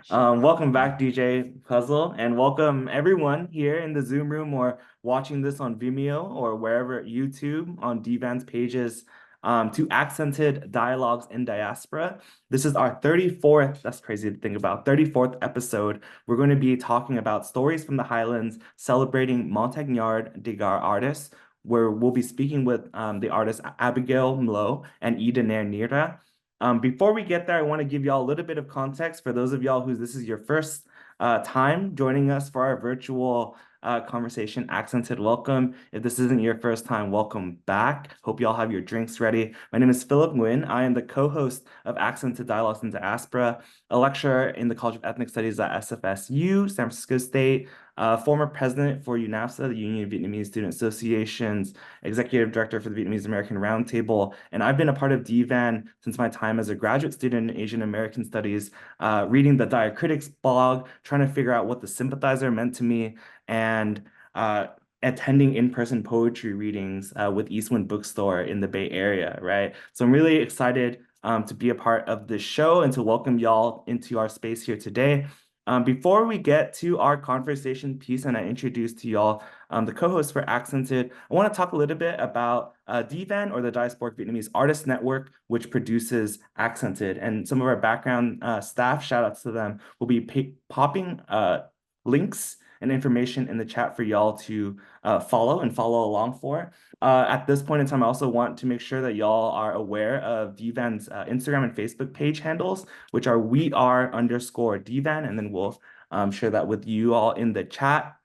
Welcome back, DJ Puzzle, and welcome everyone here in the Zoom room or watching this on Vimeo or wherever YouTube on DVAN's pages to Accented Dialogues in Diaspora. This is our 34th, that's crazy to think about, 34th episode. We're going to be talking about stories from the Highlands, celebrating Montagnard Degar artists, where we'll be speaking with the artists Abigail Mlo and Y-Danair Niehrah. Before we get there, I want to give y'all a little bit of context for those of y'all who this is your first time joining us for our virtual conversation. Accented welcome. If this isn't your first time, welcome back. Hope y'all have your drinks ready. My name is Philip Nguyen. I am the co-host of Accented Dialogues in Diaspora, a lecturer in the College of Ethnic Studies at SFSU, San Francisco State, former president for UNAFSA, the Union of Vietnamese Student Associations, executive director for the Vietnamese American Roundtable, and I've been a part of DVAN since my time as a graduate student in Asian American Studies, reading the Diacritics blog, trying to figure out what the sympathizer meant to me, and attending in-person poetry readings with Eastwind Bookstore in the Bay Area, right? So I'm really excited to be a part of this show and to welcome y'all into our space here today. Before we get to our conversation piece and I introduce to y'all the co-host for Accented, I want to talk a little bit about DVAN, or the Diasporic Vietnamese Artists Network, which produces Accented. And some of our background staff, shout outs to them, will be popping links and information in the chat for y'all to follow along for. At this point in time, I also want to make sure that y'all are aware of DVAN's Instagram and Facebook page handles, which are _DVAN, and then we'll share that with you all in the chat.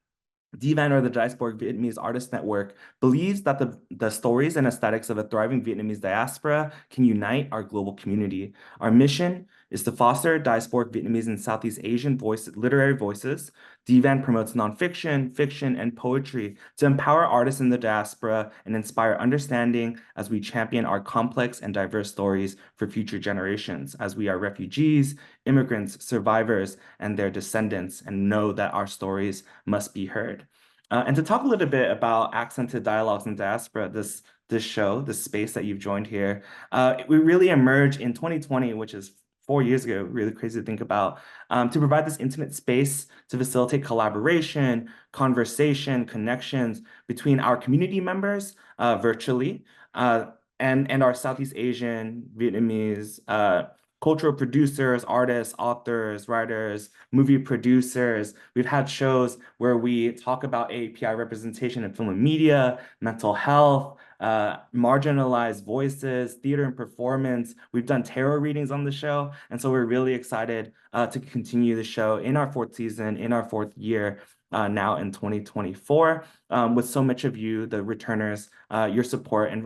DVAN, or the Diasporic Vietnamese Artists Network, believes that the stories and aesthetics of a thriving Vietnamese diaspora can unite our global community. Our mission is to foster diasporic Vietnamese and Southeast Asian literary voices. DVAN promotes nonfiction, fiction, and poetry to empower artists in the diaspora and inspire understanding as we champion our complex and diverse stories for future generations, as we are refugees, immigrants, survivors, and their descendants, and know that our stories must be heard. And to talk a little bit about Accented Dialogues in Diaspora, this show, this space that you've joined here, we really emerged in 2020, which is 4 years ago, really crazy to think about, to provide this intimate space to facilitate collaboration, conversation, connections between our community members virtually, and our Southeast Asian, Vietnamese, cultural producers, artists, authors, writers, movie producers. We've had shows where we talk about API representation in film and media, mental health, marginalized voices, theater and performance. We've done tarot readings on the show. And so we're really excited to continue the show in our fourth season, in our fourth year, now in 2024, with so much of you, the returners, your support and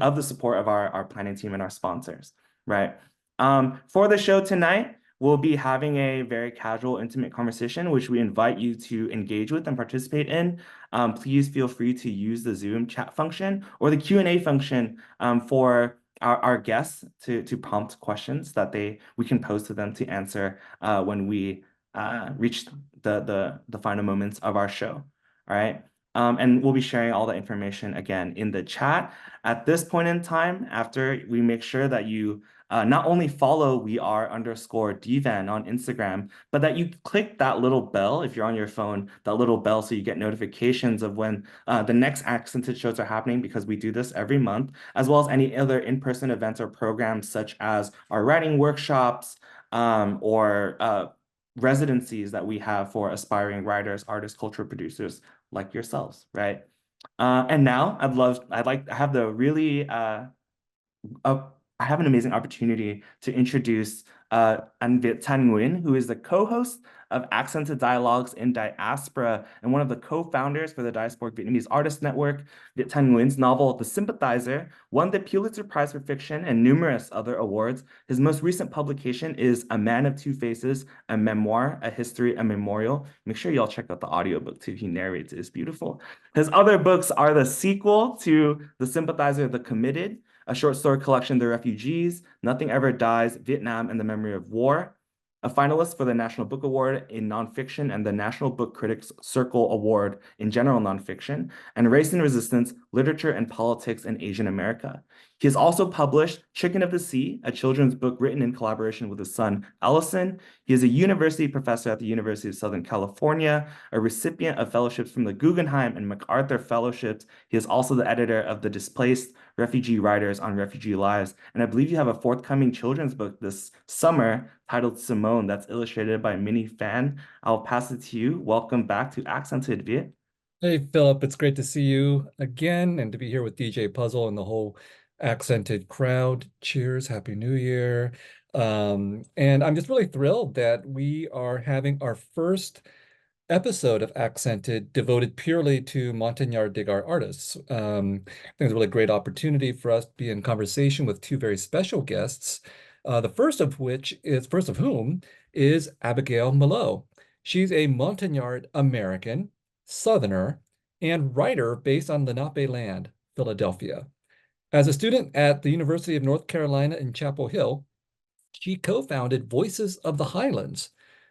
of the support of our planning team and our sponsors, right? For the show tonight, we'll be having a very casual, intimate conversation, which we invite you to engage with and participate in. Please feel free to use the Zoom chat function or the Q&A function for our guests to prompt questions that we can pose to them to answer when we reach the final moments of our show. All right. And we'll be sharing all the information again in the chat. At this point in time, after we make sure that you not only follow _DVAN on Instagram, but that you click that little bell if you're on your phone, that little bell, so you get notifications of when the next Accented shows are happening, because we do this every month, as well as any other in-person events or programs such as our writing workshops or residencies that we have for aspiring writers, artists, cultural producers like yourselves, right? And now I have the really I have an amazing opportunity to introduce Viet Nguyen, who is the co-host of Accented Dialogues in Diaspora and one of the co-founders for the Diasporic Vietnamese Artists Network. Viet Nguyen's novel, The Sympathizer, won the Pulitzer Prize for Fiction and numerous other awards. His most recent publication is A Man of Two Faces, a memoir, a history, a memorial. Make sure y'all check out the audiobook too. He narrates it. It's beautiful. His other books are the sequel to The Sympathizer, The Committed, a short story collection, The Refugees, Nothing Ever Dies, Vietnam and the Memory of War, a finalist for the National Book Award in Nonfiction and the National Book Critics Circle Award in General Nonfiction, and Race and Resistance, Literature and Politics in Asian America. He has also published Chicken of the Sea, a children's book written in collaboration with his son, Ellison. He is a university professor at the University of Southern California, a recipient of fellowships from the Guggenheim and MacArthur Fellowships. He is also the editor of the Displaced Refugee Writers on Refugee Lives. And I believe you have a forthcoming children's book this summer titled Simone that's illustrated by Minnie Fan. I'll pass it to you. Welcome back to Accented, Viet. Hey, Philip, it's great to see you again and to be here with DJ Puzzle and the whole accented crowd. Cheers, Happy New Year. And I'm just really thrilled that we are having our first episode of Accented devoted purely to Montagnard Degar artists. I think it's a really great opportunity for us to be in conversation with two very special guests. The first of whom is Abigail Mlo. She's a Montagnard American, Southerner, and writer based on Lenape land, Philadelphia. As a student at the University of North Carolina in Chapel Hill, she co-founded Voices of the Highlands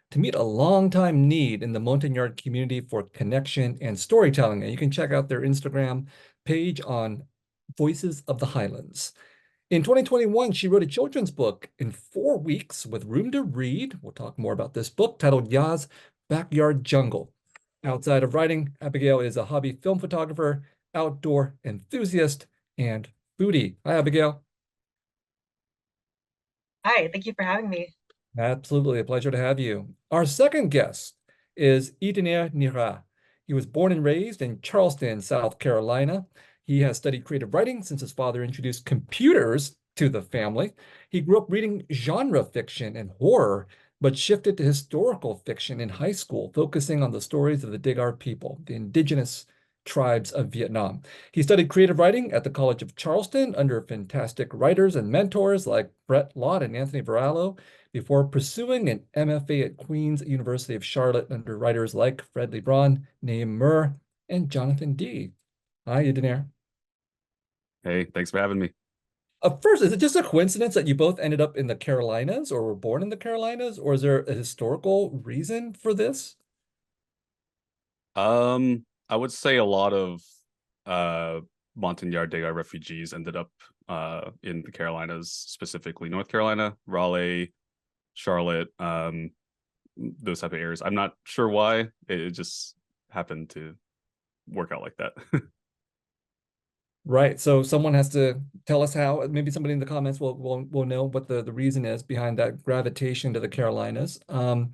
to meet a long-time need in the Montagnard community for connection and storytelling. And you can check out their Instagram page on Voices of the Highlands. In 2021, she wrote a children's book in 4 weeks with room to read. We'll talk more about this book titled Ya's Backyard Jungle. Outside of writing, Abigail is a hobby film photographer, outdoor enthusiast, and foodie. Hi, Abigail. Hi, thank you for having me. Absolutely, a pleasure to have you. Our second guest is Y-Danair Niehrah. He was born and raised in Charleston, South Carolina. He has studied creative writing since his father introduced computers to the family. He grew up reading genre fiction and horror, but shifted to historical fiction in high school, focusing on the stories of the Degar people, the indigenous tribes of Vietnam. He studied creative writing at the College of Charleston under fantastic writers and mentors like Bret, Lott, and Anthony Varallo, before pursuing an MFA at Queen's University of Charlotte under writers like Fred Leebron, Naeem Murr, and Jonathan Dee. Hi, Y-Danair. Hey, thanks for having me. First, is it just a coincidence that you both ended up in the Carolinas or were born in the Carolinas, or is there a historical reason for this? I would say a lot of Montagnard Degar refugees ended up in the Carolinas, specifically North Carolina, Raleigh, Charlotte, those type of areas. I'm not sure why. It just happened to work out like that. Right. So someone has to tell us how. Maybe somebody in the comments will know what the reason is behind that gravitation to the Carolinas. Some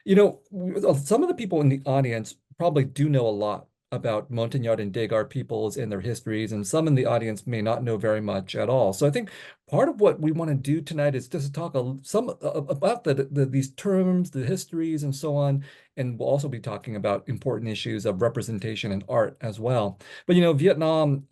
of the people in the audience probably do know a lot about Montagnard and Degar peoples and their histories, and some in the audience may not know very much at all. So I think part of what we want to do tonight is just to talk about these terms, the histories, and so on. And we'll also be talking about important issues of representation and art as well. But Vietnam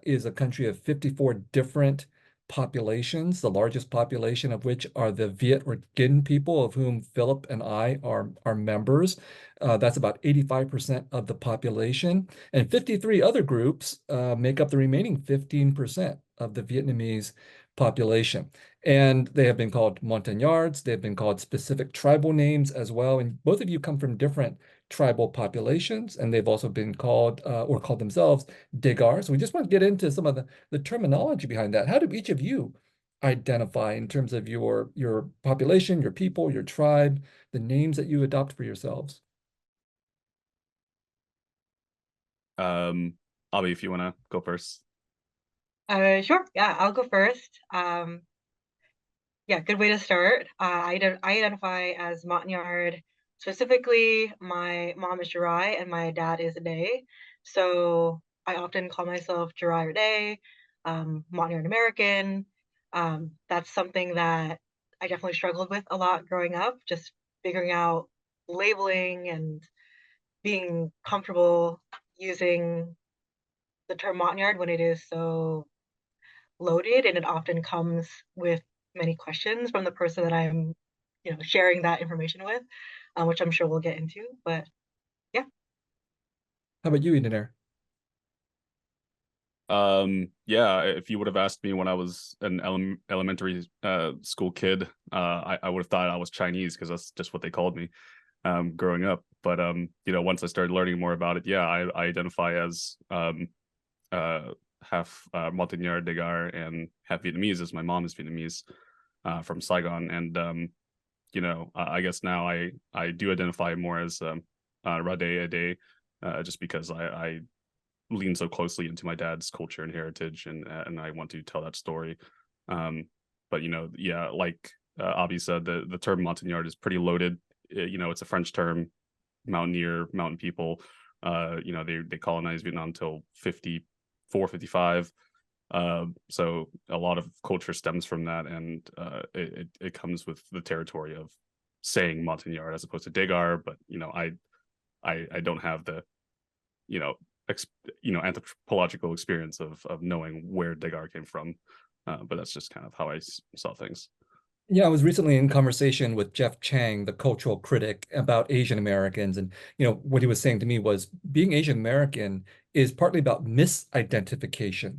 is a country of 54 different populations, the largest population of which are the Viet or Gin people, of whom Philip and I are members. That's about 85% of the population. And 53 other groups make up the remaining 15% of the Vietnamese population. And they have been called Montagnards. They've been called specific tribal names as well. And both of you come from different tribal populations, and they've also been called or called themselves Degar. So we just want to get into some of the terminology behind that. How do each of you identify in terms of your population, your people, your tribe, the names that you adopt for yourselves? Abby, if you want to go first. Sure. Yeah, I'll go first. Yeah, good way to start. I identify as Montagnard. Specifically, my mom is Jirai and my dad is Ade. So I often call myself Jirai or Ade, Montagnard American. That's something that I definitely struggled with a lot growing up, just figuring out labeling and being comfortable using the term Montagnard when it is so loaded, and it often comes with many questions from the person that I'm, sharing that information with, which I'm sure we'll get into. But yeah. How about you, Y-Danair? Yeah, if you would have asked me when I was an elementary school kid, I would have thought I was Chinese because that's just what they called me growing up. But once I started learning more about it, yeah, I identify as half Montagnard, Degar, and half Vietnamese, as my mom is Vietnamese, from Saigon. And you know, I guess now I do identify more as Rade Ade, just because I lean so closely into my dad's culture and heritage, and I want to tell that story. But you know, yeah, like Abi said, the term Montagnard is pretty loaded. You know, it's a French term, mountaineer, mountain people. You know, they colonized Vietnam till 54, 55. So a lot of culture stems from that, and it comes with the territory of saying Montagnard as opposed to Degar. But you know, I don't have the, you know, anthropological experience of knowing where Degar came from. But that's just kind of how I saw things. Yeah, I was recently in conversation with Jeff Chang, the cultural critic, about Asian Americans. And, you know, what he was saying to me was being Asian American is partly about misidentification.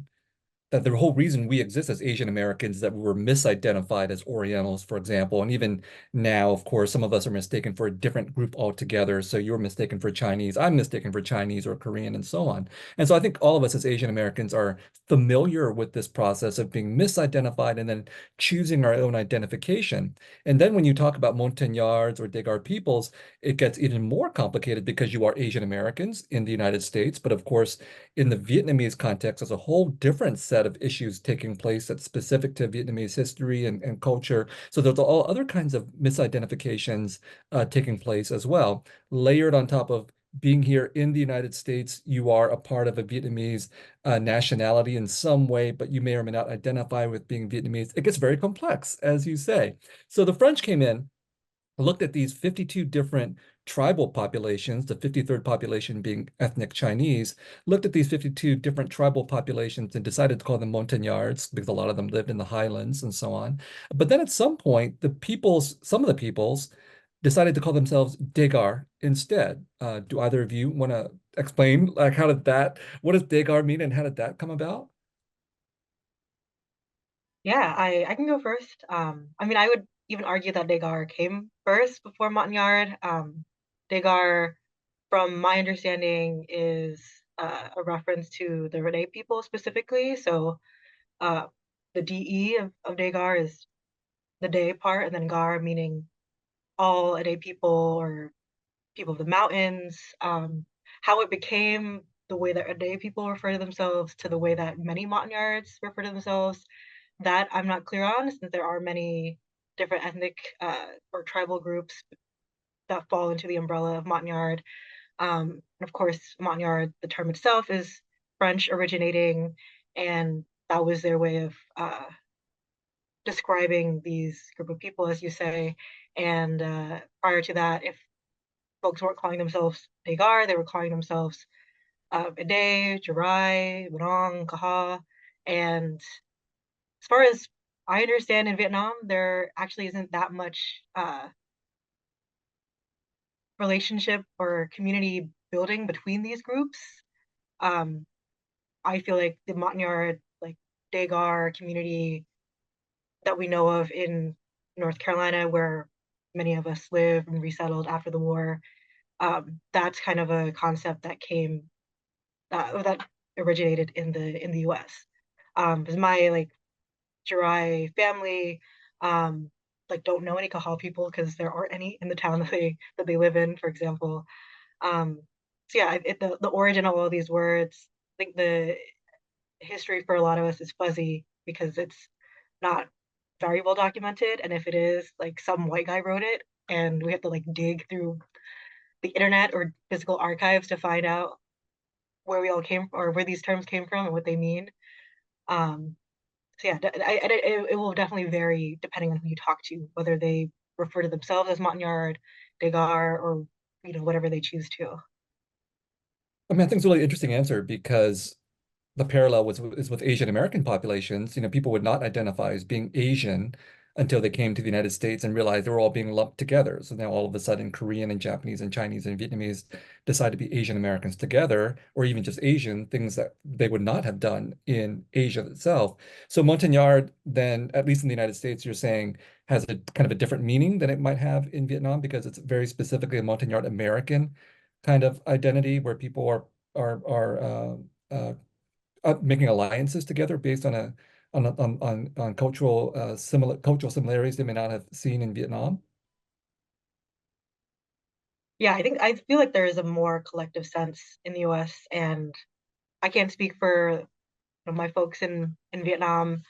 That the whole reason we exist as Asian Americans is that we were misidentified as Orientals, for example. And even now, of course, some of us are mistaken for a different group altogether. So you're mistaken for Chinese, I'm mistaken for Chinese or Korean, and so on. And so I think all of us as Asian Americans are familiar with this process of being misidentified and then choosing our own identification. And then when you talk about Montagnards or Degar peoples, it gets even more complicated because you are Asian Americans in the United States. But of course, in the Vietnamese context, there's a whole different set of issues taking place that's specific to Vietnamese history and culture. So there's all other kinds of misidentifications taking place as well. Layered on top of being here in the United States, you are a part of a Vietnamese nationality in some way, but you may or may not identify with being Vietnamese. It gets very complex, as you say. So the French came in, looked at these 52 different tribal populations, the 53rd population being ethnic Chinese, looked at these 52 different tribal populations and decided to call them Montagnards because a lot of them lived in the highlands and so on. But then at some point, some of the peoples decided to call themselves Degar instead. Do either of you want to explain, like, what does Degar mean and how did that come about? Yeah, I can go first. I mean, I would even argue that Degar came first before Montagnard. Degar, from my understanding, is a reference to the Rene people specifically. So the DE of Degar is the day part, and then Gar meaning all Rene people or people of the mountains. How it became the way that Rene people refer to themselves to the way that many Montagnards refer to themselves, that I'm not clear on, since there are many different ethnic or tribal groups that fall into the umbrella of Montagnard. And of course, Montagnard, the term itself, is French originating, and that was their way of describing these group of people, as you say. And prior to that, if folks weren't calling themselves Degar, they were calling themselves Ede, Jirai, Wadong, Kaha. And as far as I understand, in Vietnam, there actually isn't that much relationship or community building between these groups. I feel like the Montagnard, like Degar community that we know of in North Carolina, where many of us live and resettled after the war, that's kind of a concept that that originated in the U.S. Because my like Jirai family like don't know any Kahal people because there aren't any in the town that they live in, for example. So yeah, the origin of all these words, I think the history for a lot of us is fuzzy because it's not very well documented, and if it is, like some white guy wrote it, and we have to like dig through the internet or physical archives to find out where we all came or where these terms came from and what they mean. Um, so yeah, it will definitely vary depending on who you talk to, whether they refer to themselves as Montagnard, Degar, or whatever they choose to. I mean, I think it's a really interesting answer because the parallel is with Asian American populations. You know, people would not identify as being Asian until they came to the United States and realized they were all being lumped together. So now all of a sudden, Korean and Japanese and Chinese and Vietnamese decide to be Asian Americans together, or even just Asian, things that they would not have done in Asia itself. So Montagnard, then, at least in the United States, you're saying has a kind of a different meaning than it might have in Vietnam because it's very specifically a Montagnard American kind of identity where people are making alliances together based on cultural cultural similarities they may not have seen in Vietnam? Yeah, I feel like there is a more collective sense in the US, and I can't speak for my folks in Vietnam,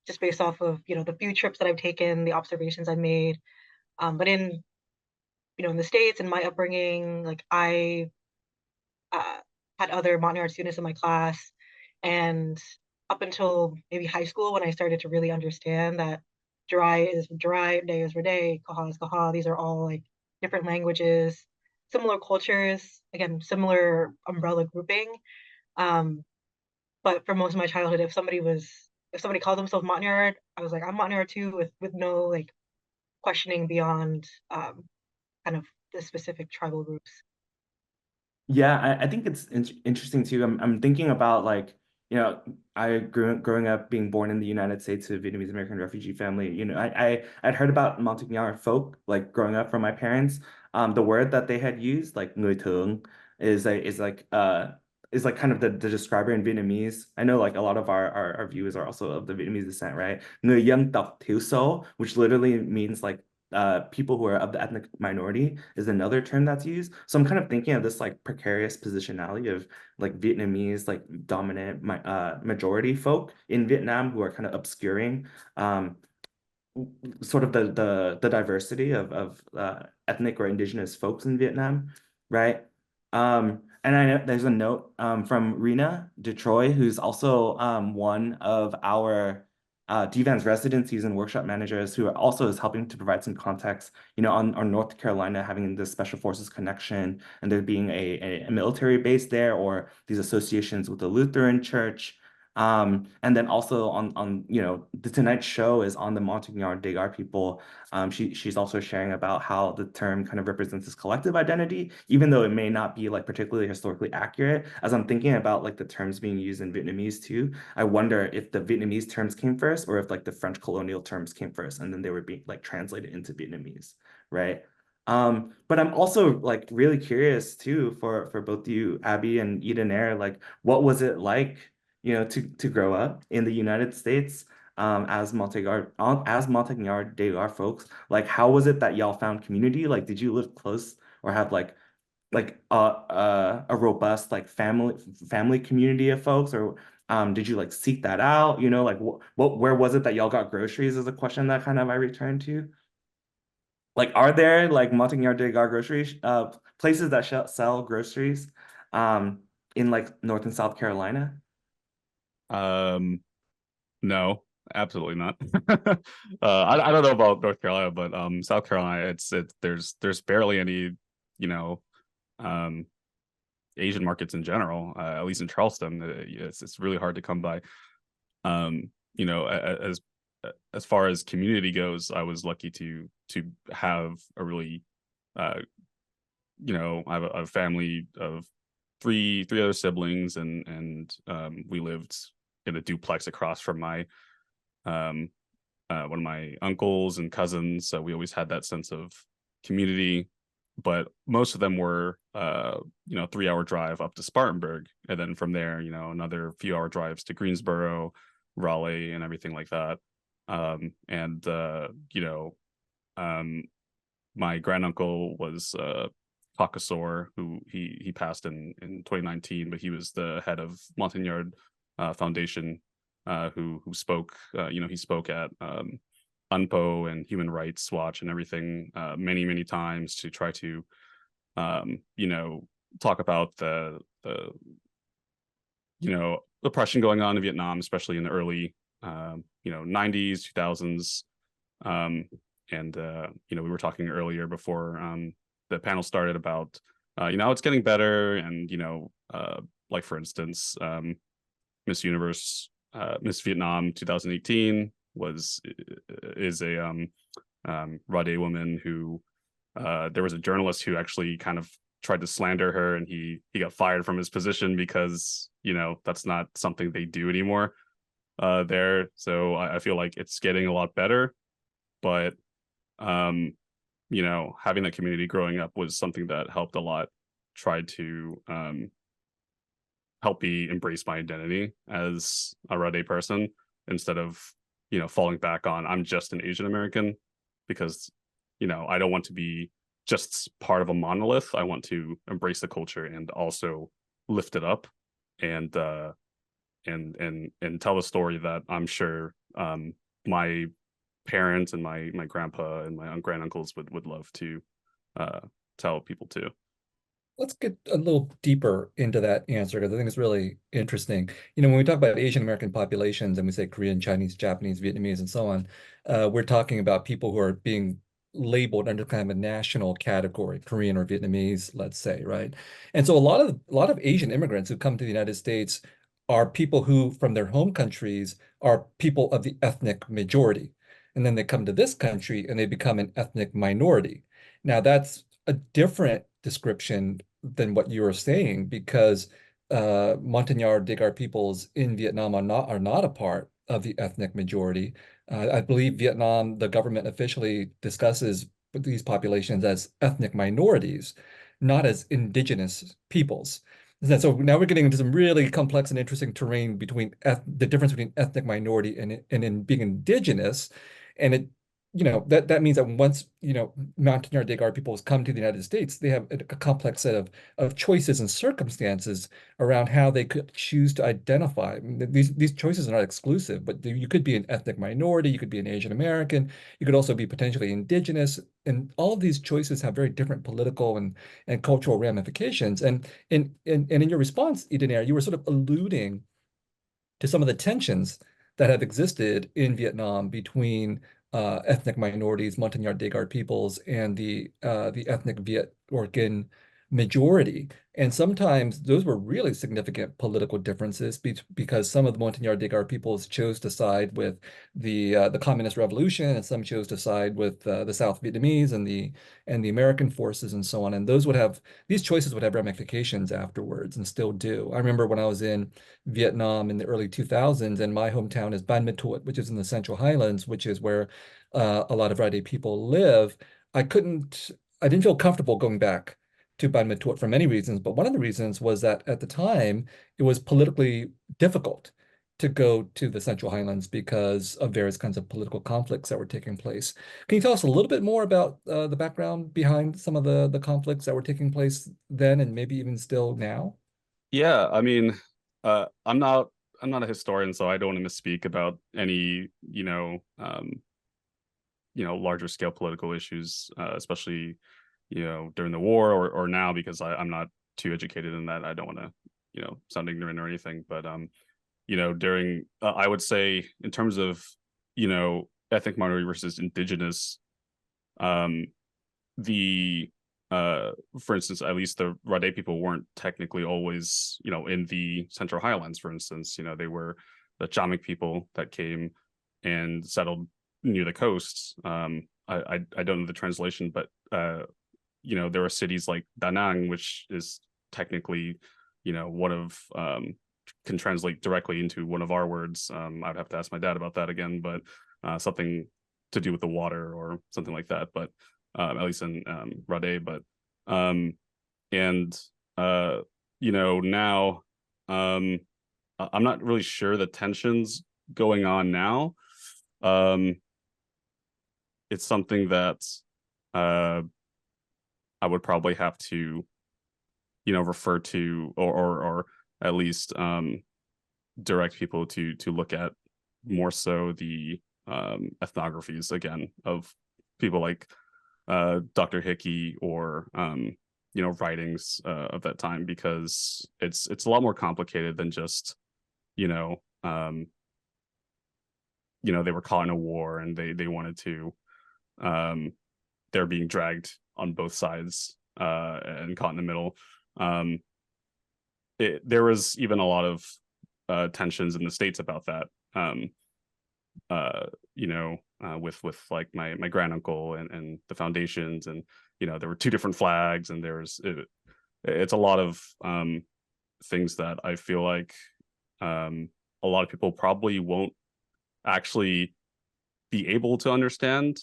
just based off of, the few trips that I've taken, the observations I've made. But in the States, in my upbringing, like I uh, had other Montagnard students in my class, and up until maybe high school, when I started to really understand that Dry is Dry, Day is Day, Kaha is Kaha, these are all like different languages, similar cultures, again, similar umbrella grouping. Um, but for most of my childhood, if somebody called themselves Montagnard, I was like, I'm Montagnard too, with no like questioning beyond kind of the specific tribal groups. Yeah, I think it's interesting too. I'm thinking about like, I growing up being born in the United States to a Vietnamese American refugee family. I'd heard about Montagnard folk like growing up from my parents. The word that they had used, like người thường, is like kind of the describer in Vietnamese. I know like a lot of our viewers are also of the Vietnamese descent, right? Người dân tộc thiểu số, which literally means like people who are of the ethnic minority is another term that's used. So I'm kind of thinking of this like precarious positionality of like Vietnamese like dominant majority folk in Vietnam who are kind of obscuring sort of the diversity of ethnic or indigenous folks in Vietnam, right? And I know there's a note from Rena Detroit, who's also one of our DVAN's residencies and workshop managers, who also is helping to provide some context, on North Carolina having this special forces connection and there being a military base there or these associations with the Lutheran Church. And then also on the Tonight Show is on the Montagnard Degar people. She's also sharing about how the term kind of represents this collective identity, even though it may not be like particularly historically accurate. As I'm thinking about like the terms being used in Vietnamese too, I wonder if the Vietnamese terms came first or if like the French colonial terms came first and then they were being like translated into Vietnamese, right? But I'm also like really curious too for both you, Abby and Y-Danair, like what was it like, to grow up in the United States as Montagnard Degar folks? Like, how was it that y'all found community? Like, did you live close or have a robust like family community of folks, or did you like seek that out? Like where was it that y'all got groceries is a question that kind of I return to. Like, are there like Montagnard Degar grocery places that sell groceries in like North and South Carolina? No, absolutely not. I don't know about North Carolina, but South Carolina, there's barely any, um, Asian markets in general. At least in Charleston, it's really hard to come by. As far as community goes, I was lucky to have a really, I have a family of three other siblings, and we lived in a duplex across from my one of my uncles and cousins. So we always had that sense of community, but most of them were 3-hour drive up to Spartanburg, and then from there, another few hour drives to Greensboro, Raleigh, and everything like that. My granduncle was Pakasor, who he passed in 2019, but he was the head of Montagnard Foundation, who spoke. He spoke at UNPO and Human Rights Watch and everything many times to try to talk about the oppression going on in Vietnam, especially in the early 90s, 2000s. We were talking earlier before the panel started about it's getting better, and like for instance, Miss Universe, Miss Vietnam 2018 is a Rade woman who there was a journalist who actually kind of tried to slander her, and he got fired from his position because that's not something they do anymore there. So I feel like it's getting a lot better, but having that community growing up was something that helped a lot. Tried to help me embrace my identity as a Rade person instead of, falling back on I'm just an Asian American, because, I don't want to be just part of a monolith. I want to embrace the culture and also lift it up and tell a story that I'm sure my parents and my grandpa and my granduncles would love to tell people too. Let's get a little deeper into that answer, because I think it's really interesting. When we talk about Asian American populations and we say Korean, Chinese, Japanese, Vietnamese, and so on, we're talking about people who are being labeled under kind of a national category, Korean or Vietnamese, let's say, right? And so a lot of Asian immigrants who come to the United States are people who, from their home countries, are people of the ethnic majority. And then they come to this country and they become an ethnic minority. Now, that's a different description than what you were saying, because Montagnard Degar peoples in Vietnam are not a part of the ethnic majority. I believe Vietnam, the government officially discusses these populations as ethnic minorities, not as indigenous peoples. And so now we're getting into some really complex and interesting terrain between the difference between ethnic minority and in being indigenous. And that means that once, Montagnard Degar peoples come to the United States, they have a complex set of choices and circumstances around how they could choose to identify. I mean, these choices are not exclusive, but you could be an ethnic minority, you could be an Asian American, you could also be potentially indigenous, and all of these choices have very different political and cultural ramifications. And in your response, Y-Danair, you were sort of alluding to some of the tensions that have existed in Vietnam between ethnic minorities, Montagnard Degar peoples, and the ethnic Viet or Kinh majority. And sometimes those were really significant political differences because some of the Montagnard Degar peoples chose to side with the Communist Revolution, and some chose to side with the South Vietnamese and the American forces and so on. And these choices would have ramifications afterwards, and still do. I remember when I was in Vietnam in the early 2000s, and my hometown is Ban Ma Thuột, which is in the Central Highlands, which is where a lot of Rade people live. I didn't feel comfortable going back to Ban Ma Thuột for many reasons, but one of the reasons was that at the time it was politically difficult to go to the Central Highlands because of various kinds of political conflicts that were taking place. Can you tell us a little bit more about the background behind some of the conflicts that were taking place then and maybe even still now? Yeah, I mean, I'm not a historian, so I don't want to misspeak about any, larger scale political issues, especially, during the war or now, because I'm not too educated in that. I don't want to, sound ignorant or anything, but during I would say in terms of, ethnic minority versus indigenous, for instance, at least the Rade people weren't technically always, in the Central Highlands, for instance. They were the Chamic people that came and settled near the coast. I don't know the translation, but there are cities like Da Nang, which is technically, one of can translate directly into one of our words. I'd have to ask my dad about that again, but something to do with the water or something like that. But at least in Rade, but now I'm not really sure the tensions going on now. It's something that I would probably have to, refer to or at least direct people to look at more so the ethnographies again of people like Dr. Hickey or writings of that time, because it's a lot more complicated than just they were caught in a war and they wanted to they're being dragged on both sides and caught in the middle. There was even a lot of tensions in the States about that. With like my granduncle and the foundations, and there were two different flags, and it's a lot of things that I feel like a lot of people probably won't actually be able to understand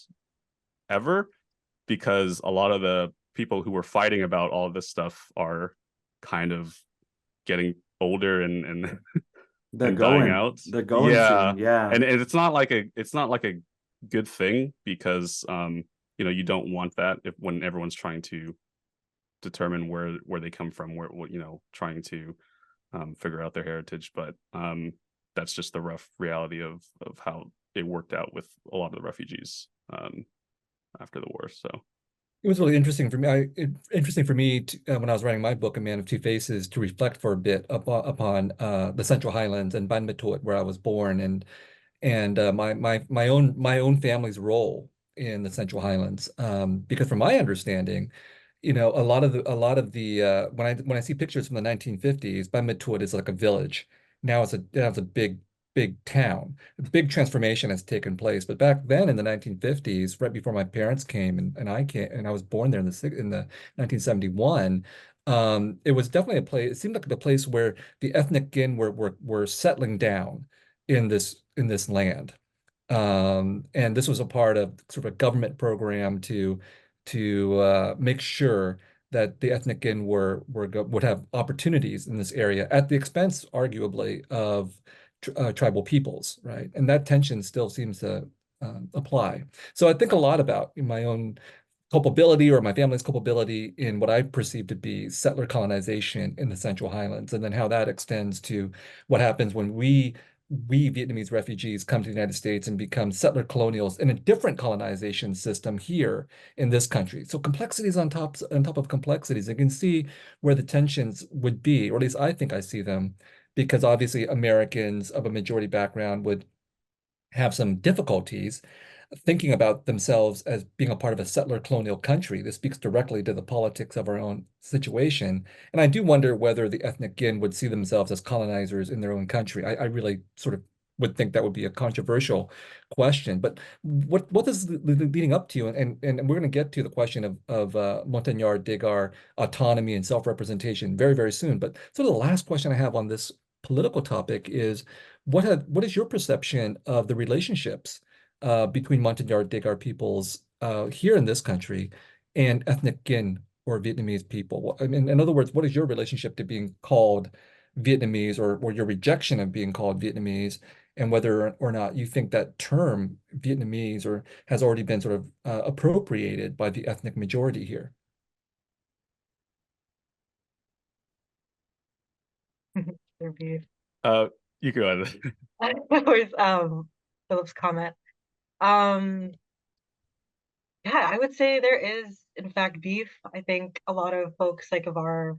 ever, because a lot of the people who were fighting about all of this stuff are kind of getting older and They're dying going. out. They're going Yeah, soon. Yeah. and it's not like a good thing, because you don't want that when everyone's trying to determine where they come from, where trying to figure out their heritage. But that's just the rough reality of how it worked out with a lot of the refugees after the war. So it was really interesting for me. Interesting for me when I was writing my book, A Man of Two Faces, to reflect for a bit upon the Central Highlands and Ban Matuot, where I was born, and my own family's role in the Central Highlands. Because from my understanding, a lot of the when I see pictures from the 1950s, Ban Matuot is like a village. Now it's a big town. A big transformation has taken place. But back then in the 1950s, right before my parents came and I came and I was born there in the 1971. It was definitely a place. It seemed like the place where the ethnic Gin were settling down in this land. And this was a part of sort of a government program to make sure that the ethnic Gin would have opportunities in this area at the expense, arguably, of tribal peoples, right? And that tension still seems to apply. So I think a lot about my own culpability or my family's culpability in what I perceive to be settler colonization in the Central Highlands, and then how that extends to what happens when we Vietnamese refugees come to the United States and become settler colonials in a different colonization system here in this country. So complexities on top of complexities. You can see where the tensions would be, or at least I think I see them, because obviously Americans of a majority background would have some difficulties thinking about themselves as being a part of a settler colonial country. This speaks directly to the politics of our own situation. And I do wonder whether the ethnic Gin would see themselves as colonizers in their own country. I really sort of would think that would be a controversial question. But what is leading up to, and we're going to get to the question of Montagnard Degar autonomy and self-representation very, very soon. But sort of the last question I have on this political topic is what is your perception of the relationships between Montagnard Degar peoples here in this country and ethnic Gin or Vietnamese people? I mean, in other words, what is your relationship to being called Vietnamese, or your rejection of being called Vietnamese, and whether or not you think that term Vietnamese or has already been sort of appropriated by the ethnic majority here? Their view. you go ahead. Always Philip's comment. Um, yeah, I would say there is in fact beef. I think a lot of folks like of our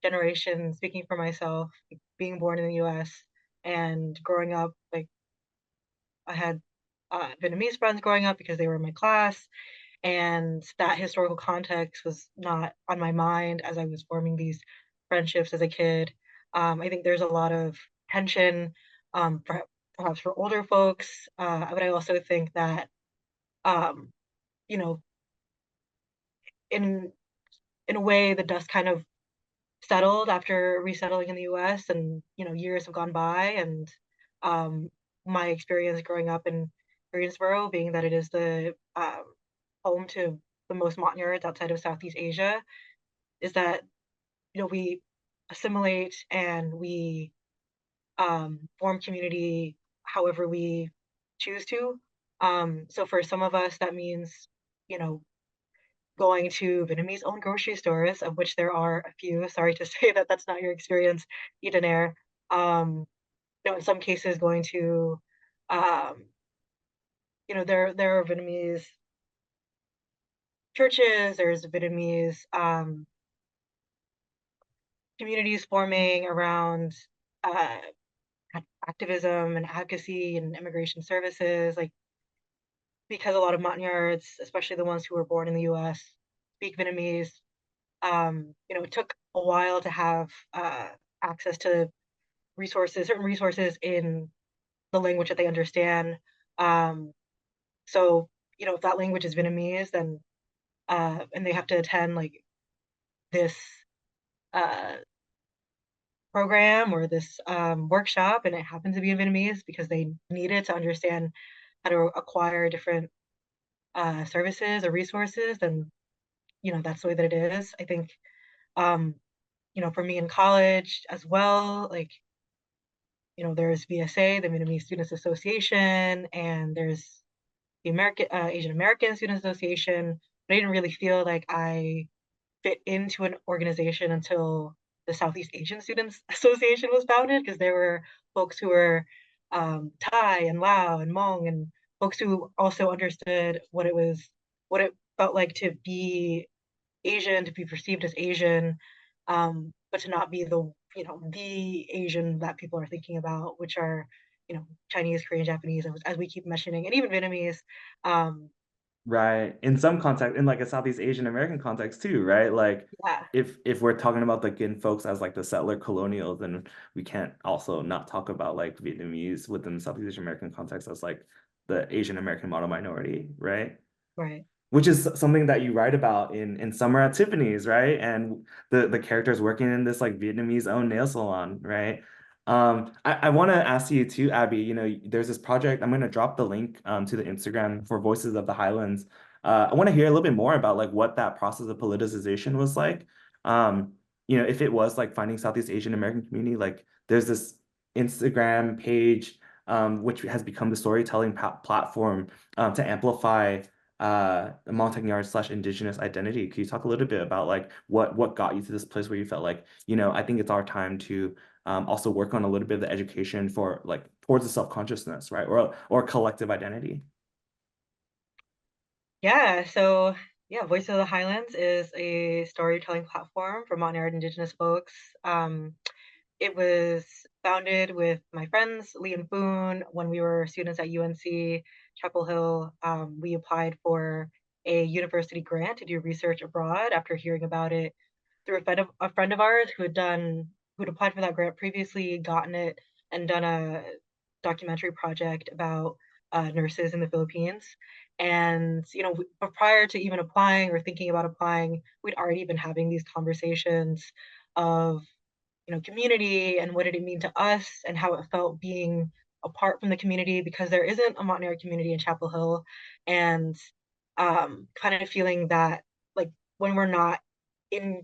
generation, speaking for myself, being born in the US and growing up, like I had Vietnamese friends growing up because they were in my class, and that historical context was not on my mind as I was forming these friendships as a kid. I think there's a lot of tension, perhaps for older folks, but I also think that um, you know, in in a way, the dust kind of settled after resettling in the U.S. and years have gone by, and um, my experience growing up in Greensboro, being that it is the home to the most Montagnards outside of Southeast Asia, is that we assimilate and we form community however we choose to. So for some of us, that means you know going to Vietnamese-owned grocery stores, of which there are a few. Sorry to say that that's not your experience, Y-Danair. In some cases, going to, um, there are Vietnamese churches. There's Vietnamese communities forming around uh, activism and advocacy and immigration services. Like because a lot of Montagnards, especially the ones who were born in the U.S., speak Vietnamese. It took a while to have access to certain resources in the language that they understand. Um, so, if that language is Vietnamese, then and they have to attend like this uh, program or this workshop, and it happens to be in Vietnamese because they need it to understand how to acquire different services or resources, then that's the way that it is. I think um, for me in college as well, like, there's VSA, the Vietnamese Students Association, and there's the Asian American Students Association. But I didn't really feel like I fit into an organization until the Southeast Asian Students Association was founded, because there were folks who were Thai and Lao and Hmong, and folks who also understood what it felt like to be Asian, to be perceived as Asian, but to not be the Asian that people are thinking about, which are, Chinese, Korean, Japanese, as we keep mentioning, and even Vietnamese. Right. In some context, in like a Southeast Asian American context too, right? Like Yeah, if we're talking about the Gin folks as like the settler colonials, then we can't also not talk about like Vietnamese within the Southeast Asian American context as like the Asian American model minority, right? right. Which is something that you write about in Summer at Tiffany's, right? And the characters working in this like Vietnamese owned nail salon, right? I want to ask you too, Abby, there's this project. I'm going to drop the link to the Instagram for Voices of the Highlands. I want to hear a little bit more about like what that process of politicization was like. If it was like finding Southeast Asian American community, like there's this Instagram page which has become the storytelling platform to amplify the Montagnard/indigenous identity. Could you talk a little bit about like what got you to this place where you felt like, I think it's our time to also work on a little bit of the education for like towards the self-consciousness, right? Or collective identity. Yeah, so yeah, Voice of the Highlands is a storytelling platform for Montagnard Indigenous folks. It was founded with my friends, Lee and Boone, when we were students at UNC Chapel Hill. We applied for a university grant to do research abroad after hearing about it through a friend of ours who'd applied for that grant previously, gotten it, and done a documentary project about nurses in the Philippines. And but prior to even applying or thinking about applying, we'd already been having these conversations of community and what did it mean to us and how it felt being apart from the community, because there isn't a Montagnard community in Chapel Hill, and kind of feeling that like when we're not in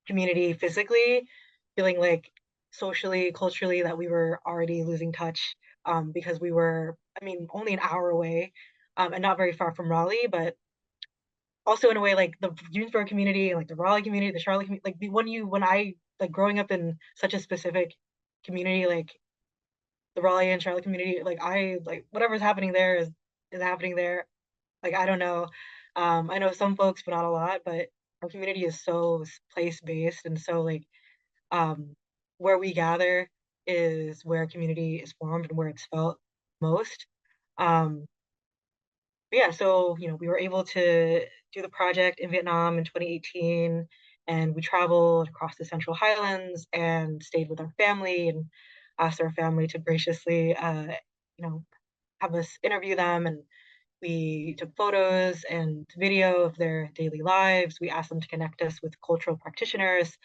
community physically, feeling like socially, culturally, that we were already losing touch, because we were, I mean, only an hour away, and not very far from Raleigh, but also in a way like the Greensboro community, like the Raleigh community, the Charlotte community, like when I like growing up in such a specific community, like the Raleigh and Charlotte community, like I like whatever's happening there is happening there. Like I don't know. I know some folks, but not a lot. But our community is so place based, and so like um, where we gather is where community is formed and where it's felt most. Um, but yeah, so we were able to do the project in Vietnam in 2018, and we traveled across the Central Highlands and stayed with our family and asked our family to graciously, have us interview them, and we took photos and video of their daily lives. We asked them to connect us with cultural practitioners,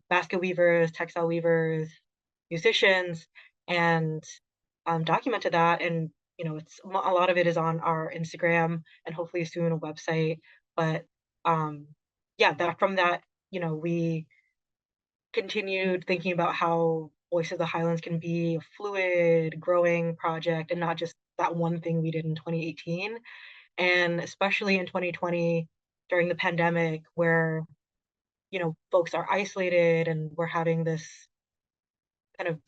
basket weavers, textile weavers, musicians, and documented that. And it's a lot of it is on our Instagram and hopefully soon a website. But yeah, that from that, we continued thinking about how Voice of the Highlands can be a fluid, growing project and not just that one thing we did in 2018. And especially in 2020 during the pandemic where, folks are isolated and we're having this kind of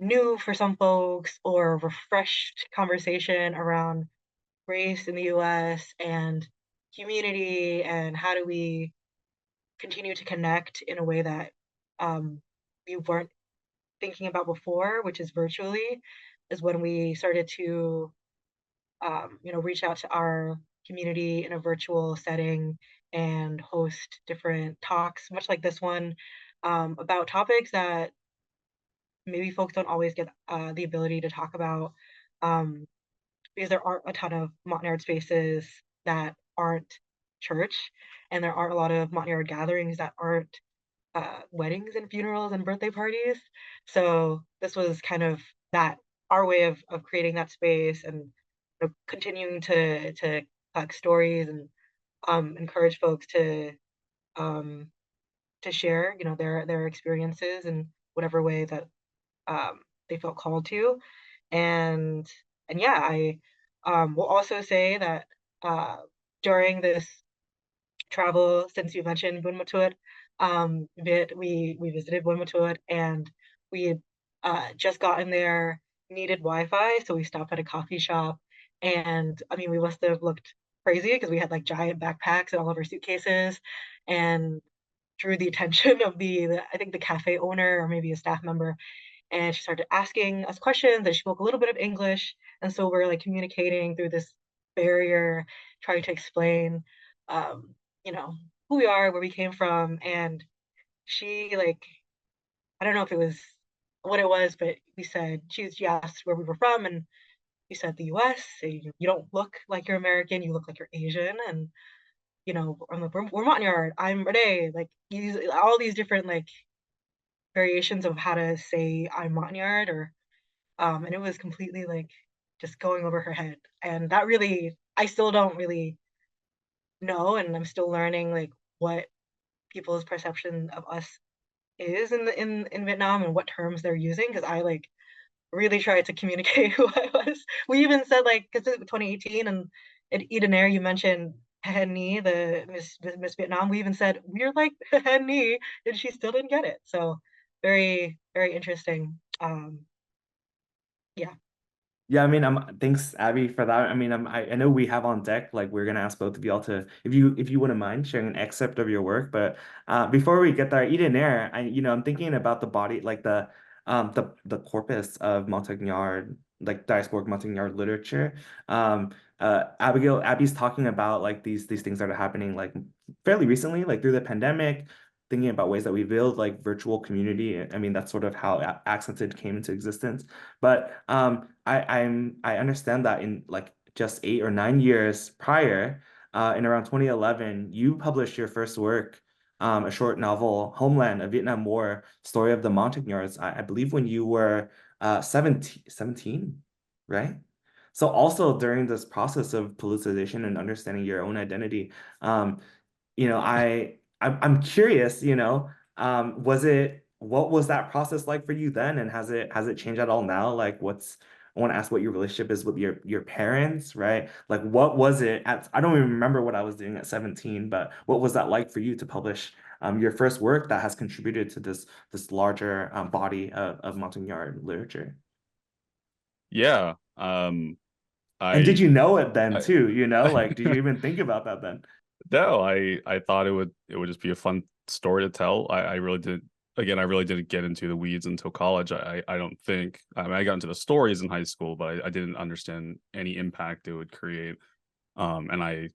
new for some folks or refreshed conversation around race in the US and community and how do we continue to connect in a way that we weren't thinking about before, which is virtually, is when we started to reach out to our community in a virtual setting and host different talks, much like this one, about topics that maybe folks don't always get the ability to talk about, because there aren't a ton of Montagnard spaces that aren't church, and there aren't a lot of Montagnard gatherings that aren't weddings and funerals and birthday parties. So this was kind of that our way of creating that space and continuing to collect stories and encourage folks to um, to share, you know, their experiences in whatever way that they felt called to. And yeah, I will also say that during this travel, since you mentioned Buon Viet, we visited Buon and we had just gotten there, needed Wi-Fi, so we stopped at a coffee shop. And I mean, we must have looked crazy because we had like giant backpacks and all of our suitcases, and drew the attention of the I think the cafe owner or maybe a staff member, and she started asking us questions, and she spoke a little bit of English, and so we're like communicating through this barrier, trying to explain, um, you know, who we are, where we came from. And she like, I don't know if it was what it was, but she asked where we were from, and we said the US. You don't look like you're American, you look like you're Asian. And you know, we're Montagnard, I'm Renee, like all these different like variations of how to say I'm Montagnard. Or and it was completely like just going over her head. And that really, I still don't really know, and I'm still learning like what people's perception of us is in Vietnam and what terms they're using, because I like really tried to communicate who I was. We even said like, because it's 2018, and at Y-Danair you mentioned Hen Nhi, the Miss Vietnam. We even said we're like Hen Nhi, and she still didn't get it. So very, very interesting. Yeah. Yeah, I mean, thanks, Abby, for that. I mean, I know we have on deck, like we're gonna ask both of y'all to, if you wouldn't mind sharing an excerpt of your work. But before we get there, Eden Air, I'm thinking about the body, like the corpus of Montagnard, like diasporic Montagnard literature. Abby's talking about like these things that are happening like fairly recently, like through the pandemic, thinking about ways that we build like virtual community. I mean, that's sort of how Accented came into existence. But I understand that in like just 8 or 9 years prior, in around 2011, you published your first work, a short novel, Homeland, a Vietnam War story of the Montagnards. I believe when you were 17, right? So also during this process of politicization and understanding your own identity, I'm curious, what was that process like for you then, and has it changed at all now? Like I want to ask what your relationship is with your parents, right? Like what was it I don't even remember what I was doing at 17, but what was that like for you to publish your first work that has contributed to this larger body of Montagnard literature? Yeah. And did I you know it then I too, like did you even think about that then? no, I thought it would just be a fun story to tell. I really did. Again, I really didn't get into the weeds until college. I don't think. I mean, I got into the stories in high school, but I didn't understand any impact it would create. And I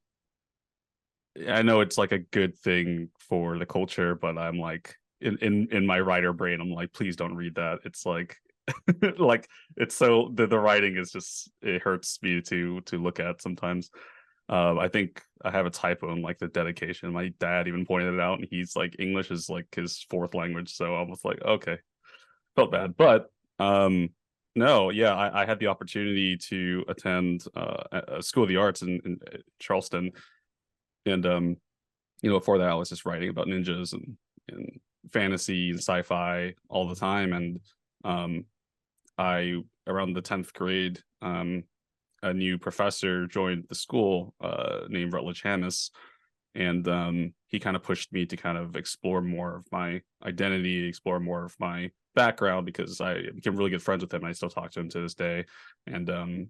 know it's like a good thing for the culture, but I'm like in my writer brain, I'm like, please don't read that. It's like like it's so the writing is just, it hurts me to look at sometimes. I think I have a typo in like the dedication. My dad even pointed it out, and he's like, English is like his fourth language, so I was like, okay, felt bad. But no, yeah, I had the opportunity to attend a School of the Arts in Charleston, and before that I was just writing about ninjas and fantasy and sci-fi all the time. And um I around the 10th grade, a new professor joined the school named Rutledge, and he kind of pushed me to kind of explore more of my identity, explore more of my background, because I became really good friends with him. I still talk to him to this day, and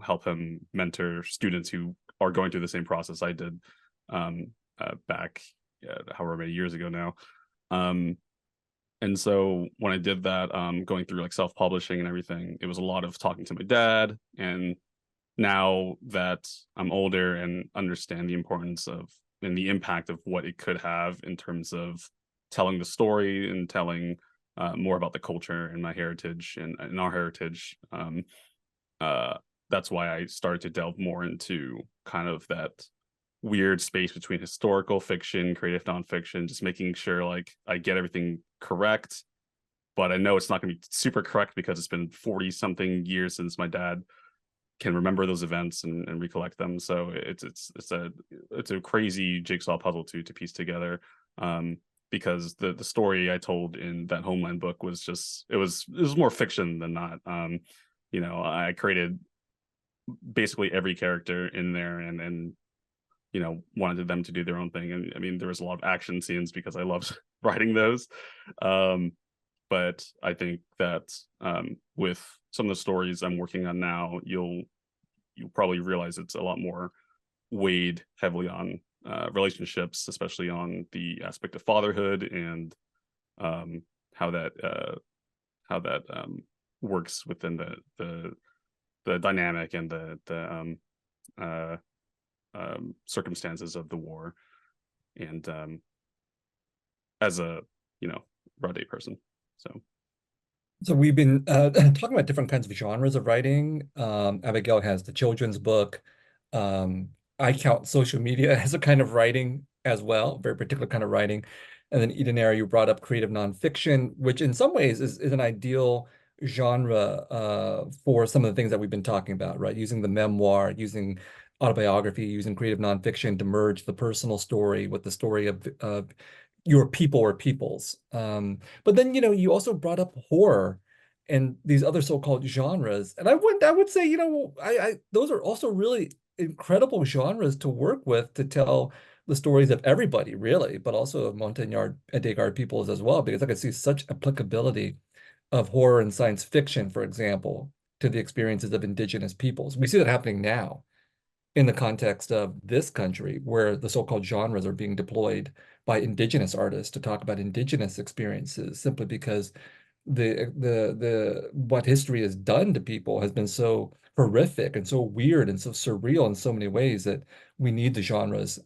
help him mentor students who are going through the same process I did back however many years ago now. And so when I did that, going through like self-publishing and everything, it was a lot of talking to my dad. And now that I'm older and understand the importance of and the impact of what it could have in terms of telling the story and telling more about the culture and my heritage and our heritage, that's why I started to delve more into kind of that weird space between historical fiction, creative nonfiction, just making sure like I get everything correct. But I know it's not going to be super correct because it's been 40 something years since my dad can remember those events and recollect them. So it's a crazy jigsaw puzzle to piece together. because the story I told in that Homeland book was just it was more fiction than not. You know, I created basically every character in there, and you know, wanted them to do their own thing. And I mean, there was a lot of action scenes because I loved writing those. But I think that with some of the stories I'm working on now, you'll probably realize it's a lot more weighed heavily on relationships, especially on the aspect of fatherhood and how that works within the dynamic and the circumstances of the war, and as a, you know, raw day person. So we've been talking about different kinds of genres of writing. Abigail has the children's book. I count social media as a kind of writing as well, very particular kind of writing. And then Y-Danair, you brought up creative nonfiction, which in some ways is an ideal genre for some of the things that we've been talking about, right? Using the memoir, using autobiography, using creative nonfiction to merge the personal story with the story of your people or peoples. But then, you know, you also brought up horror and these other so-called genres. And I would say, you know, those are also really incredible genres to work with to tell the stories of everybody, really, but also of Montagnard and Degar peoples as well, because I can see such applicability of horror and science fiction, for example, to the experiences of indigenous peoples. We see that happening now in the context of this country, where the so-called genres are being deployed by indigenous artists to talk about indigenous experiences, simply because the what history has done to people has been so horrific and so weird and so surreal in so many ways that we need the genres,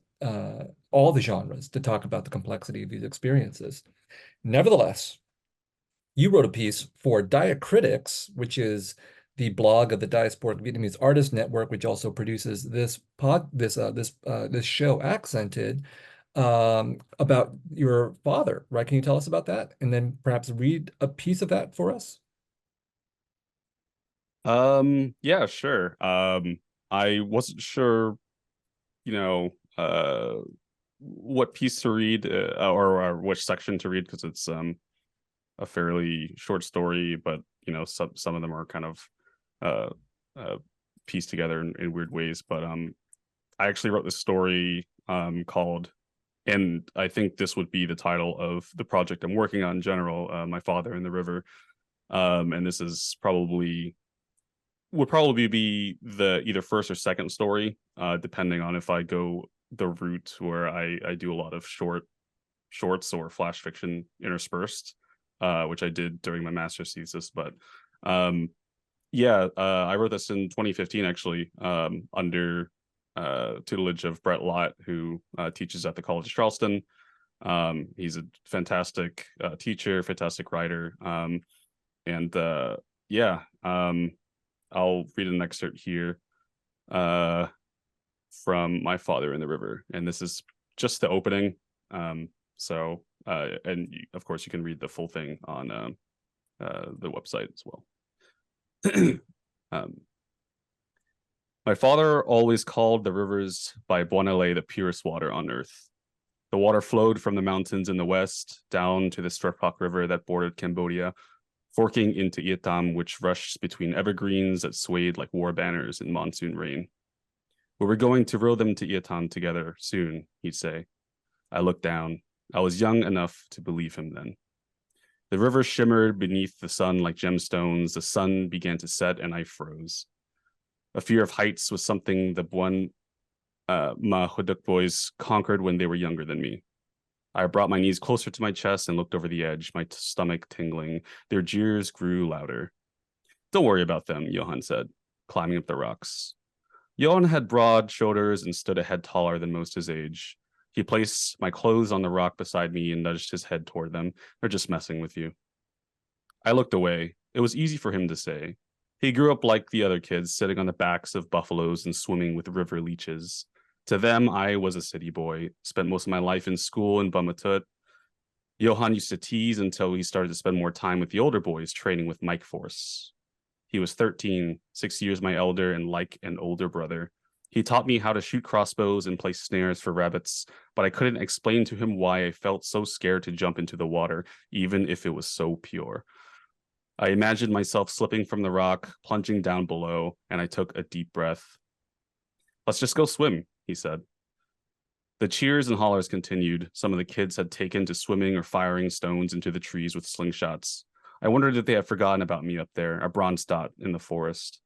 all the genres, to talk about the complexity of these experiences. Nevertheless, you wrote a piece for Diacritics, which is the blog of the Diasporic Vietnamese Artist Network, which also produces this show, Accented, about your father, right? Can you tell us about that? And then perhaps read a piece of that for us? Yeah, sure. I wasn't sure, you know, what piece to read or which section to read, because it's a fairly short story, but you know, some of them are kind of pieced together in weird ways. But I actually wrote this story called, and I think this would be the title of the project I'm working on in general, My Father in the River. And this is would probably be the either first or second story, depending on if I go the route where I do a lot of shorts or flash fiction interspersed, which I did during my master's thesis. But yeah, I wrote this in 2015, actually, under tutelage of Bret Lott, who teaches at the College of Charleston. He's a fantastic teacher, fantastic writer. And yeah, I'll read an excerpt here from My Father in the River. And this is just the opening. So, and of course, you can read the full thing on the website as well. My father always called the rivers by Buonale the purest water on earth. The water flowed from the mountains in the west down to the Strepak River that bordered Cambodia, forking into Ietam, which rushed between evergreens that swayed like war banners in monsoon rain. We were going to row them to Ietam together soon, he'd say. I looked down. I was young enough to believe him then. The river shimmered beneath the sun like gemstones. The sun began to set, and I froze. A fear of heights was something the Buon Ma Hoduk boys conquered when they were younger than me. I brought my knees closer to my chest and looked over the edge, my stomach tingling. Their jeers grew louder. Don't worry about them, Johan said, climbing up the rocks. Johan had broad shoulders and stood a head taller than most his age. He placed my clothes on the rock beside me and nudged his head toward them. They're just messing with you. I looked away. It was easy for him to say. He grew up like the other kids, sitting on the backs of buffaloes and swimming with river leeches. To them, I was a city boy, spent most of my life in school in Bumatut. Johan used to tease until he started to spend more time with the older boys, training with Mike Force. He was 13, 6 years my elder, and like an older brother. He taught me how to shoot crossbows and place snares for rabbits, but I couldn't explain to him why I felt so scared to jump into the water, even if it was so pure. I imagined myself slipping from the rock, plunging down below, and I took a deep breath. "Let's just go swim," he said. The cheers and hollers continued. Some of the kids had taken to swimming or firing stones into the trees with slingshots. I wondered if they had forgotten about me up there, a bronze dot in the forest.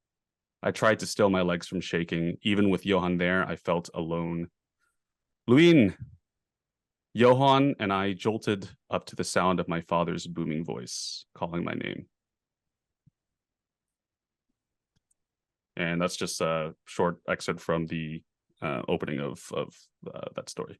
I tried to still my legs from shaking. Even with Johan there, I felt alone. "Nguyen!" Johan and I jolted up to the sound of my father's booming voice, calling my name. And that's just a short excerpt from the opening of that story.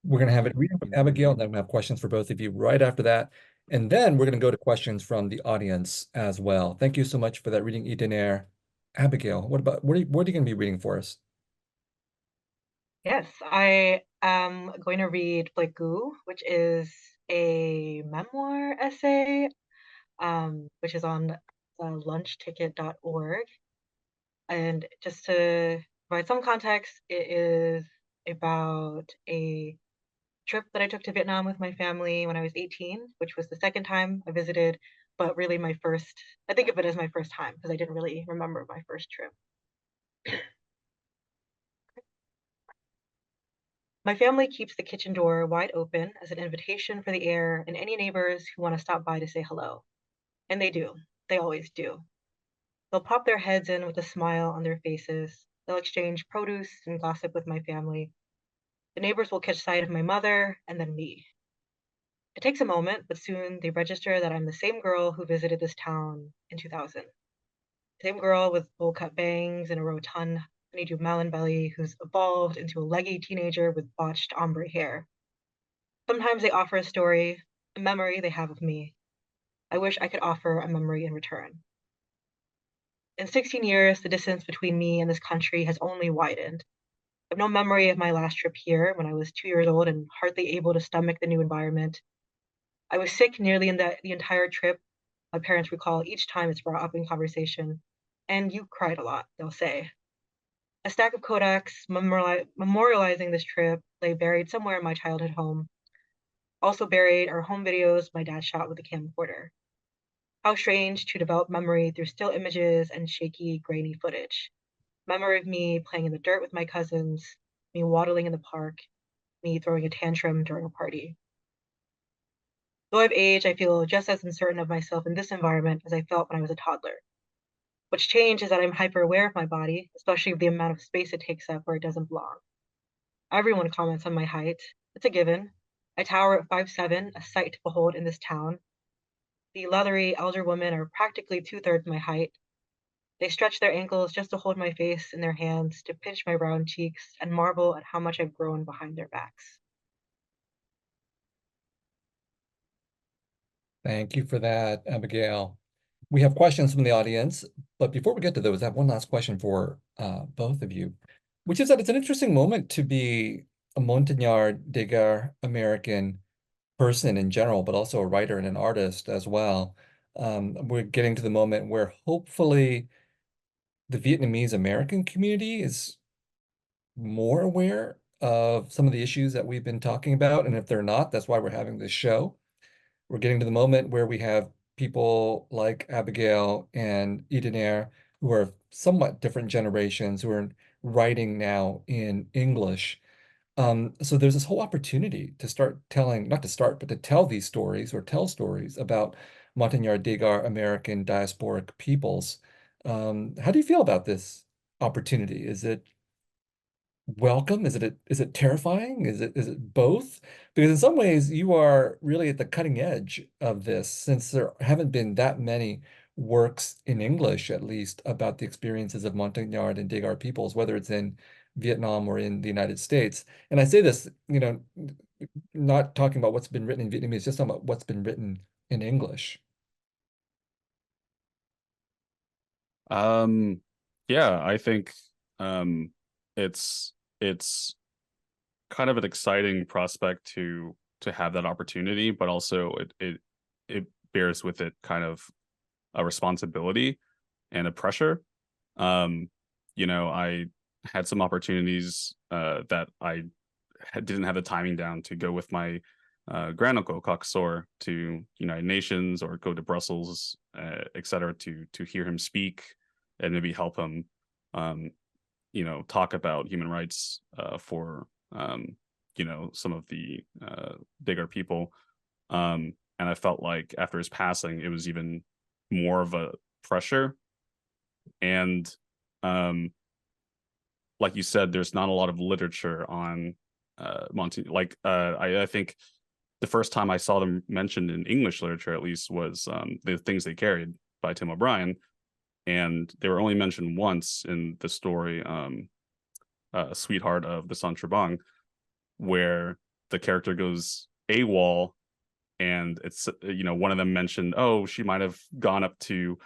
We're going to have it reading from Abigail, and then we'll have questions for both of you right after that. And then we're going to go to questions from the audience as well. Thank you so much for that reading, Y-Danair. Abigail, what are you going to be reading for us? Yes, I am going to read Blegu, which is a memoir essay, which is on lunchticket.org. And just to provide some context, it is about a trip that I took to Vietnam with my family when I was 18, which was the second time I visited, but really my first, I think of it as my first time because I didn't really remember my first trip. My family keeps the kitchen door wide open as an invitation for the air and any neighbors who want to stop by to say hello. And they do. They always do. They'll pop their heads in with a smile on their faces. They'll exchange produce and gossip with my family. The neighbors will catch sight of my mother and then me. It takes a moment, but soon they register that I'm the same girl who visited this town in 2000. Same girl with bowl-cut bangs and a rotund honeydew melon belly who's evolved into a leggy teenager with botched ombre hair. Sometimes they offer a story, a memory they have of me. I wish I could offer a memory in return. In 16 years, the distance between me and this country has only widened. I have no memory of my last trip here when I was 2 years old and hardly able to stomach the new environment. I was sick nearly in the entire trip. My parents recall each time it's brought up in conversation. And you cried a lot, they'll say. A stack of Kodaks memorializing this trip lay buried somewhere in my childhood home. Also buried are home videos my dad shot with a camcorder. How strange to develop memory through still images and shaky, grainy footage. Memory of me playing in the dirt with my cousins, me waddling in the park, me throwing a tantrum during a party. Though I've aged, I feel just as uncertain of myself in this environment as I felt when I was a toddler. What's changed is that I'm hyper aware of my body, especially of the amount of space it takes up where it doesn't belong. Everyone comments on my height. It's a given. I tower at 5'7", a sight to behold in this town. The leathery elder women are practically 2/3 my height. They stretch their ankles just to hold my face in their hands, to pinch my round cheeks, and marvel at how much I've grown behind their backs. Thank you for that, Abigail. We have questions from the audience, but before we get to those, I have one last question for both of you, which is that it's an interesting moment to be a Montagnard Degar American person in general, but also a writer and an artist as well. We're getting to the moment where hopefully the Vietnamese American community is more aware of some of the issues that we've been talking about. And if they're not, that's why we're having this show. We're getting to the moment where we have people like Abigail and Y-Danair who are somewhat different generations who are writing now in English. So there's this whole opportunity to start telling, not to start, but to tell these stories or tell stories about Montagnard Degar American diasporic peoples. How do you feel about this opportunity? Is it welcome? Is it terrifying? Is it both? Because in some ways you are really at the cutting edge of this, since there haven't been that many works in English, at least, about the experiences of Montagnard and Degar peoples, whether it's in Vietnam or in the United States. And I say this, not talking about what's been written in Vietnamese, just talking about what's been written in English. Yeah, I think it's kind of an exciting prospect to have that opportunity, but also it bears with it kind of a responsibility and a pressure. I had some opportunities that I didn't have the timing down to go with my granduncle Coxor to United Nations or go to Brussels, etc., to hear him speak and maybe help him, talk about human rights for some of the Degar people. And I felt like after his passing, it was even more of a pressure. And like you said, there's not a lot of literature on I think the first time I saw them mentioned in English literature, at least, was The Things They Carried by Tim O'Brien. And they were only mentioned once in the story, Sweetheart of the San Trebang, where the character goes AWOL, and it's, one of them mentioned, oh, she might have gone up to,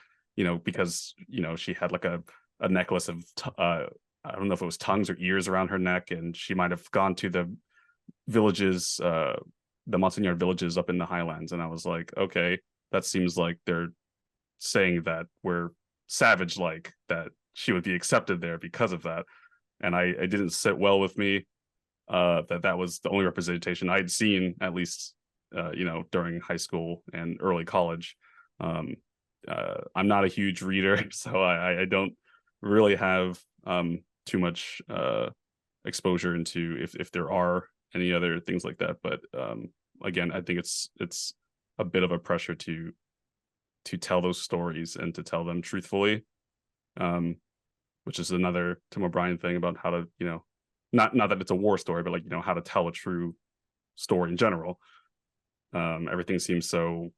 because, she had like a necklace of, I don't know if it was tongues or ears around her neck, and she might have gone to the villages, the Montagnard villages up in the highlands. And I was like, okay, that seems like they're saying that we're savage, like that she would be accepted there because of that. And it didn't sit well with me that was the only representation I'd seen, at least during high school and early college. I'm not a huge reader, so I don't really have too much exposure into if there are any other things like that. But again, I think it's a bit of a pressure to tell those stories and to tell them truthfully, which is another Tim O'Brien thing about how to, not that it's a war story, but how to tell a true story in general. Everything seems so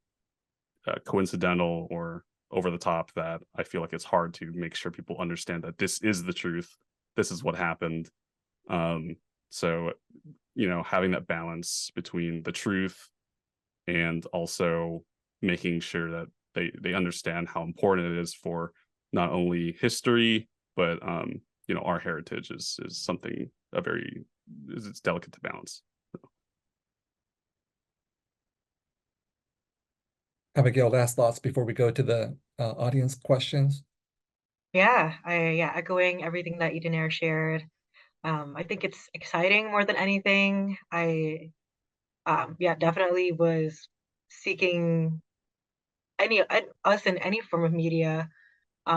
coincidental or over the top that I feel like it's hard to make sure people understand that this is the truth. This is what happened. So, having that balance between the truth and also making sure that they understand how important it is for not only history, but, our heritage is something it's delicate to balance. Abigail, last thoughts before we go to the audience questions? Yeah, echoing everything that Y-Danair shared. I think it's exciting more than anything. I definitely was seeking us in any form of media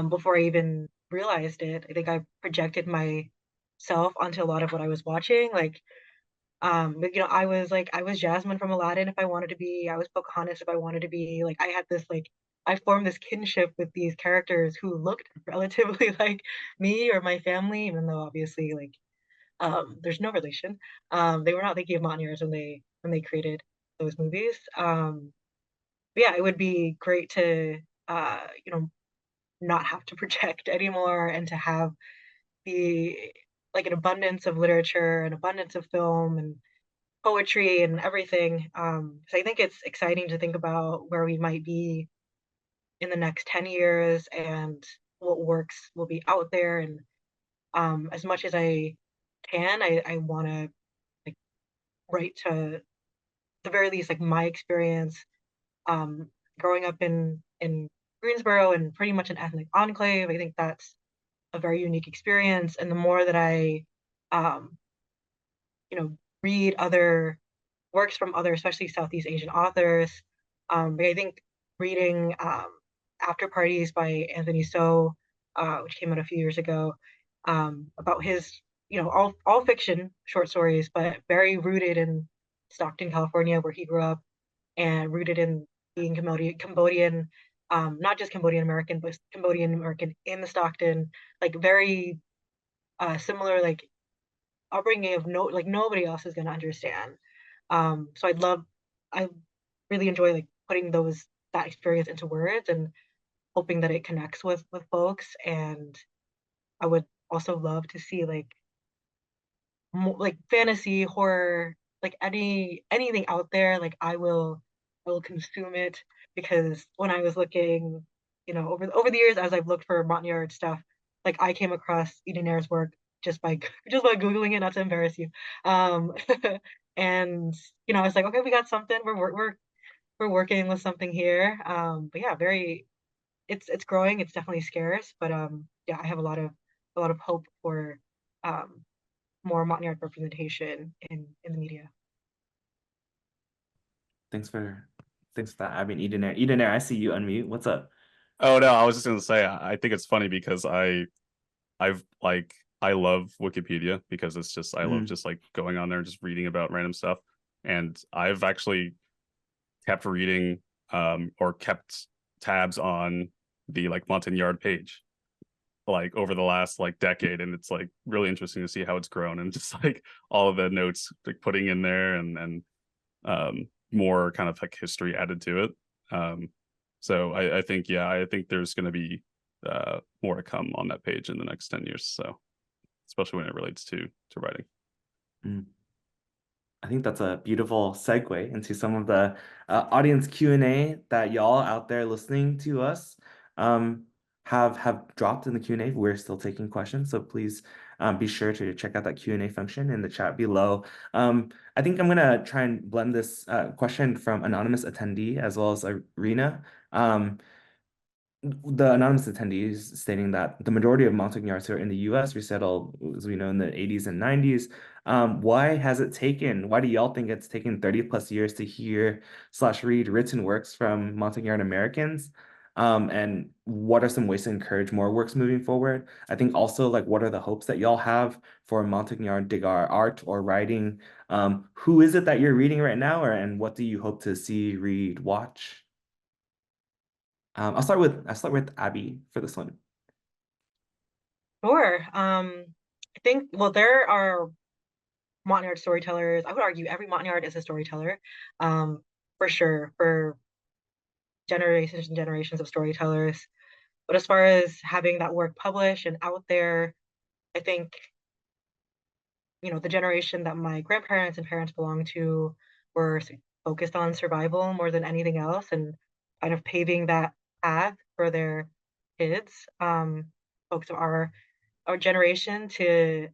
before I even realized it. I think I projected myself onto a lot of what I was watching. But, I was Jasmine from Aladdin if I wanted to be. I was Pocahontas if I wanted to be. I had this I formed this kinship with these characters who looked relatively like me or my family, even though obviously there's no relation. They were not thinking of Montagnards when they created those movies. But yeah, it would be great to not have to project anymore and to have an abundance of literature, an abundance of film and poetry and everything. So I think it's exciting to think about where we might be in the next 10 years and what works will be out there. And as much as I can, I want to write to the very least my experience growing up in Greensboro and pretty much an ethnic enclave. I think that's a very unique experience. And the more that I read other works from other, especially Southeast Asian authors. But I think reading After Parties by Anthony So, which came out a few years ago, about his, all fiction short stories, but very rooted in Stockton, California, where he grew up, and rooted in being Cambodian, not just Cambodian American, but Cambodian American in the Stockton, very similar, upbringing of nobody else is going to understand. So I really enjoy putting that experience into words and hoping that it connects with folks. And I would also love to see fantasy, horror, anything out there. I will consume it, because when I was looking, over the years, as I've looked for Montagnard stuff, I came across Y-Danair's work just by Googling it, not to embarrass you. And I was like, okay, we got something. We're working with something here. But yeah, it's growing. It's definitely scarce, but yeah, I have a lot of a lot of hope for more Montagnard representation in the media. Thanks for that. I mean, Y-Danair, I see you unmute. What's up? Oh no, I was just gonna say I think it's funny because I love Wikipedia because it's just I love just like going on there and just reading about random stuff. And I've actually kept reading or kept tabs on the like Montagnard page like over the last like decade, and it's like really interesting to see how it's grown and just like all of the notes like putting in there and more kind of like history added to it. So I think I think there's going to be more to come on that page in the next 10 years, so especially when it relates to writing. I think that's a beautiful segue into some of the audience Q&A that y'all out there listening to us have dropped in the Q&A. We're still taking questions, so please be sure to check out that Q&A function in the chat below. I think I'm gonna try and blend this question from anonymous attendee as well as Arena. The anonymous attendees stating that the majority of Montagnards who are in the U.S. resettled, as we know, in the 80s and 90s. Why do y'all think it's taken 30 plus years to hear/read written works from Montagnard Americans? And what are some ways to encourage more works moving forward? I think also, like, what are the hopes that y'all have for Montagnard Degar art or writing? Who is it that you're reading right now, and what do you hope to see, read, watch? I'll start with Abby for this one. Sure. I think, well, there are Montagnard storytellers. I would argue every Montagnard is a storyteller, for sure, for generations and generations of storytellers. But as far as having that work published and out there, I think, the generation that my grandparents and parents belonged to were focused on survival more than anything else, and kind of paving that path for their kids, folks of our generation, to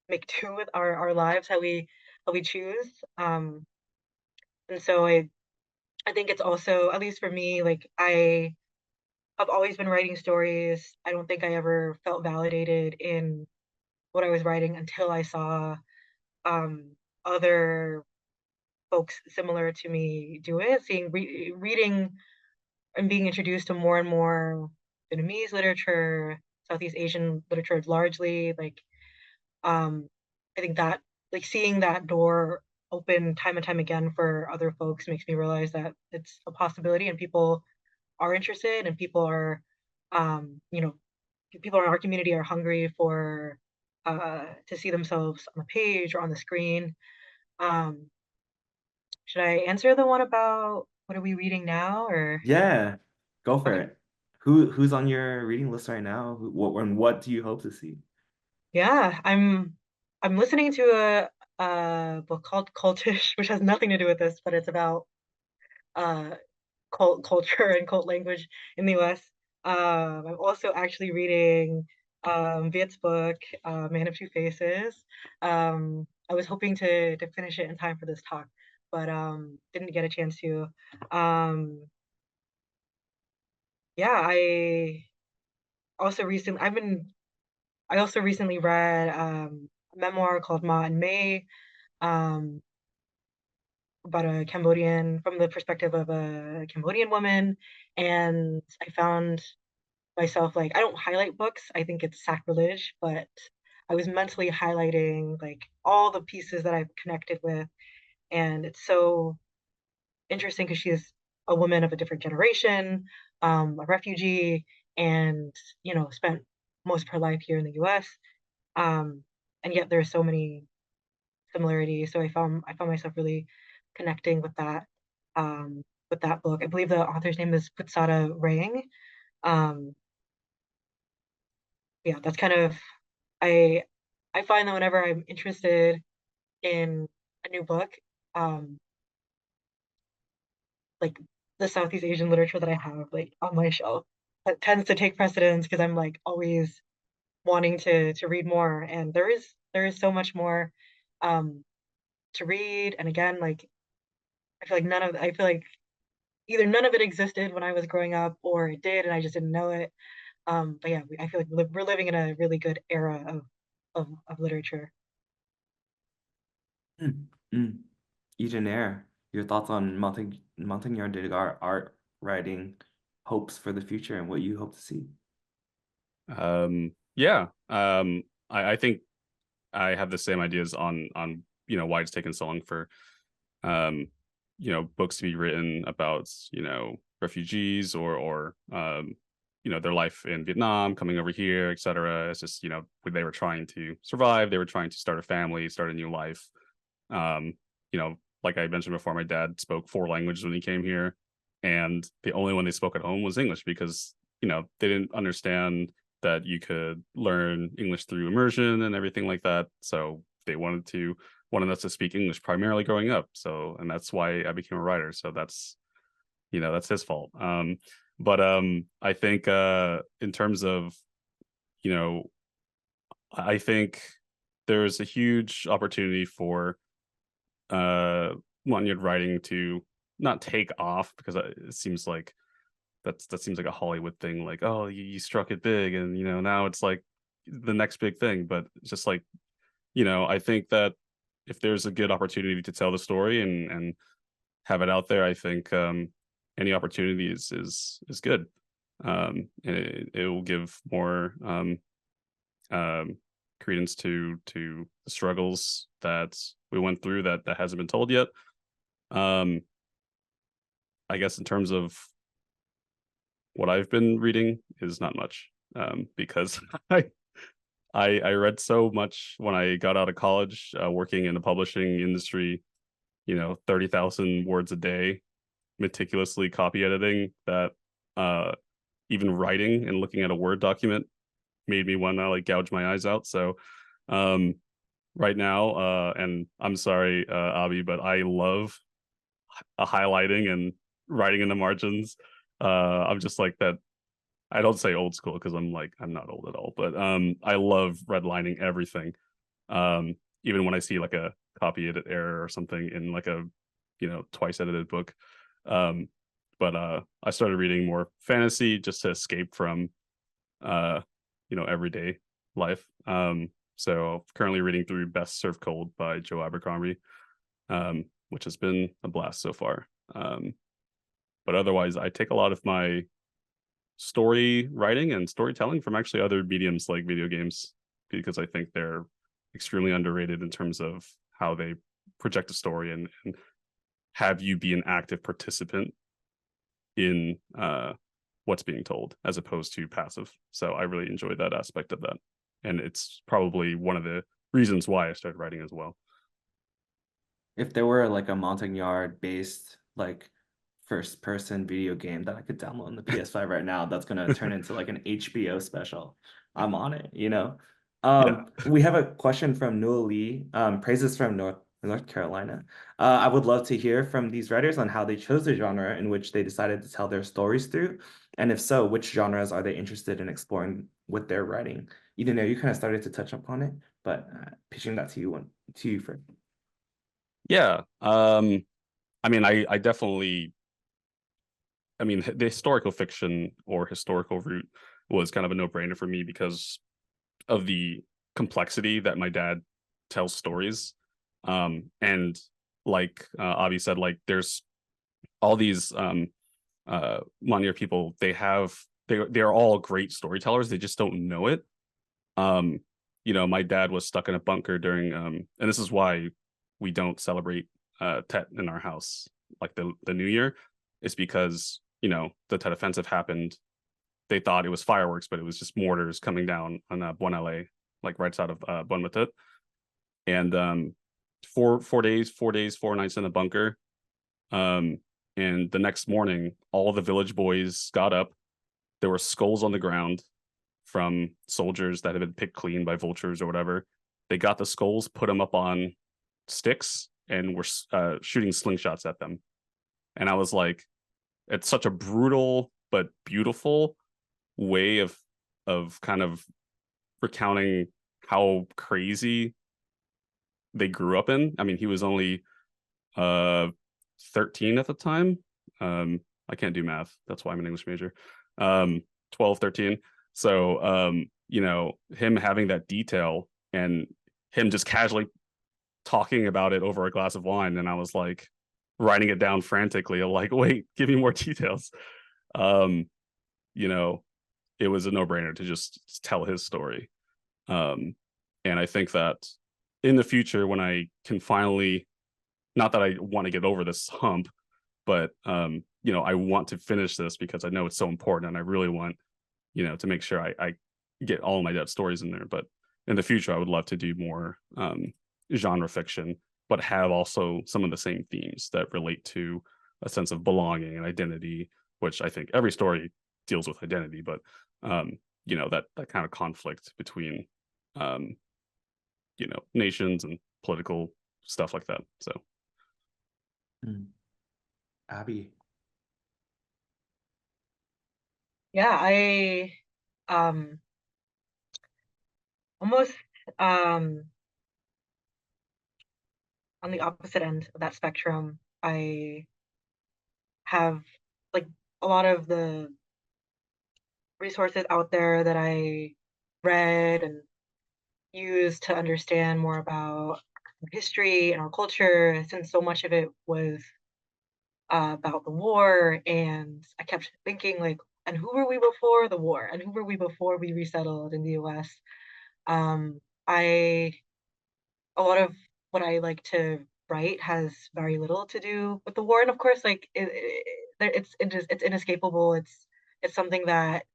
make do with our lives how we choose. And so I think it's also, at least for me, like I've always been writing stories. I don't think I ever felt validated in what I was writing until I saw other folks similar to me do it, reading and being introduced to more and more Vietnamese literature, Southeast Asian literature largely. Like, I think that, like, seeing that door open time and time again for other folks makes me realize that it's a possibility and people are interested, and people are, people in our community are hungry for to see themselves on the page or on the screen. Should I answer the one about what are we reading now, or? Yeah, go for Okay. it. Who's on your reading list right now? What do you hope to see? Yeah, I'm listening to a book called Cultish, which has nothing to do with this, but it's about cult culture and cult language in the US. I'm also actually reading Viet's book, Man of Two Faces. I was hoping to finish it in time for this talk, but didn't get a chance to. Yeah, I also recently read a memoir called Ma and May, um, about a Cambodian, from the perspective of a Cambodian woman. And I found myself, like, I don't highlight books, I think it's sacrilege, but I was mentally highlighting like all the pieces that I've connected with. And it's so interesting because she is a woman of a different generation, a refugee, and spent most of her life here in the US. And yet there's so many similarities. So I found myself really connecting with that book. I believe the author's name is Putsata Rang. Yeah, that's kind of, I find that whenever I'm interested in a new book, like the Southeast Asian literature that I have like on my shelf, that tends to take precedence because I'm like always wanting to read more. And there is so much more to read. And again, like I feel like either none of it existed when I was growing up, or it did and I just didn't know it. But yeah, I feel like we're living in a really good era of literature. Y-Danair, your thoughts on Monsignor Degar art writing hopes for the future and what you hope to see? Yeah. I think I have the same ideas on why it's taken so long for books to be written about refugees or their life in Vietnam, coming over here, etc. It's just they were trying to survive, they were trying to start a family, start a new life. Like I mentioned before, my dad spoke 4 languages when he came here, and the only one they spoke at home was English because they didn't understand that you could learn English through immersion and everything like that. So they wanted us to speak English primarily growing up. So, and that's why I became a writer. So that's his fault. But I think in terms of I think there's a huge opportunity for Monsignor writing to not take off, because it seems like that seems like a Hollywood thing, like, oh, you struck it big and now it's like the next big thing. But it's just like I think that if there's a good opportunity to tell the story and have it out there, I think any opportunity is good. And it will give more credence to the struggles that we went through that hasn't been told yet. I guess in terms of what I've been reading is not much, because I read so much when I got out of college, working in the publishing industry, 30,000 words a day, meticulously copy editing, that even writing and looking at a Word document made me want to like gouge my eyes out. So right now, and I'm sorry, Abi, but I love highlighting and writing in the margins. I'm just like that. I don't say old school because I'm not old at all, but I love redlining everything. Even when I see like a copy edit error or something in like a twice edited book. But I started reading more fantasy just to escape from everyday life. So currently reading through Best Served Cold by Joe Abercrombie, which has been a blast so far. But otherwise, I take a lot of my story writing and storytelling from actually other mediums like video games, because I think they're extremely underrated in terms of how they project a story and have you be an active participant in what's being told as opposed to passive. So I really enjoy that aspect of that. And it's probably one of the reasons why I started writing as well. If there were like a Montagnard based like first person video game that I could download on the PS5 right now, that's gonna turn into like an HBO special, I'm on it, Yeah. We have a question from Noah Lee, praises from North Carolina. I would love to hear from these writers on how they chose the genre in which they decided to tell their stories through, and if so, which genres are they interested in exploring with their writing? Even though you kind of started to touch upon it, but pitching that to you first. Yeah. I mean, I definitely, I mean, the historical fiction or historical route was kind of a no-brainer for me because of the complexity that my dad tells stories. And like Avi said, like there's all these Monsignor people, they are all great storytellers, they just don't know it. My dad was stuck in a bunker during and this is why we don't celebrate Tet in our house, like the New Year. Is because the Tet offensive happened. They thought it was fireworks, but it was just mortars coming down on Bon LA, like right outside of Bon Matet. And 4 days, 4 nights in the bunker. And the next morning, all the village boys got up. There were skulls on the ground from soldiers that had been picked clean by vultures or whatever. They got the skulls, put them up on sticks, and were shooting slingshots at them. And I was like, it's such a brutal but beautiful way of kind of recounting how crazy they grew up in. I mean, he was only 13 at the time. I can't do math. That's why I'm an English major. 12, 13. So, you know, him having that detail and him just casually talking about it over a glass of wine, and I was like writing it down frantically. I'm like, wait, give me more details. You know, it was a no-brainer to just tell his story. And I think that in the future, when I can finally, not that I want to get over this hump, but you know, I want to finish this because I know it's so important, and I really want, you know, to make sure I get all my dad's stories in there. But in the future, I would love to do more genre fiction, but have also some of the same themes that relate to a sense of belonging and identity, which I think every story deals with identity, but you know, that kind of conflict between you know, nations and political stuff like that. So Abby. Yeah, I almost on the opposite end of that spectrum. I have like a lot of the resources out there that I read and used to understand more about history and our culture, since so much of it was about the war. And I kept thinking, like, and who were we before the war? And who were we before we resettled in the US? I A lot of what I like to write has very little to do with the war, and of course, like it's inescapable. It's something that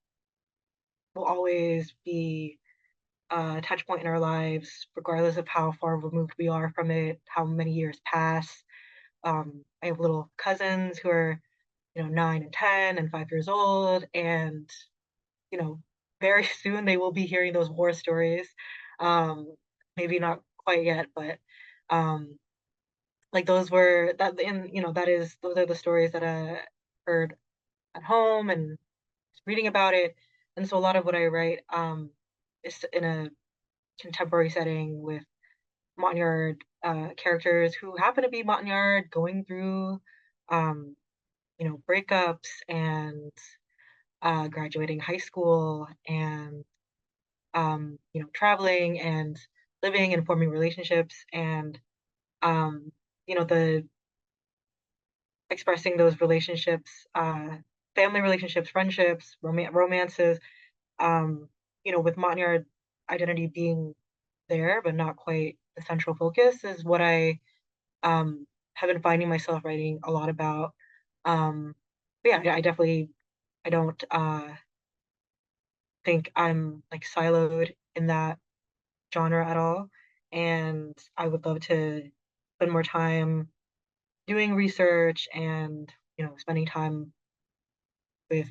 will always be a touch point in our lives, regardless of how far removed we are from it, how many years pass. I have little cousins who are, 9 and 10 and 5 years old, and you know, very soon they will be hearing those war stories. Maybe not quite yet, but um, like those were that, and those are the stories that I heard at home and reading about it. And so a lot of what I write is in a contemporary setting with Montagnard characters who happen to be Montagnard going through um, breakups and graduating high school and traveling and living and forming relationships, and the expressing those relationships, family relationships, friendships, romances, with Montagnard identity being there but not quite the central focus, is what I have been finding myself writing a lot about. But yeah, I don't think I'm like siloed in that genre at all, and I would love to spend more time doing research and spending time with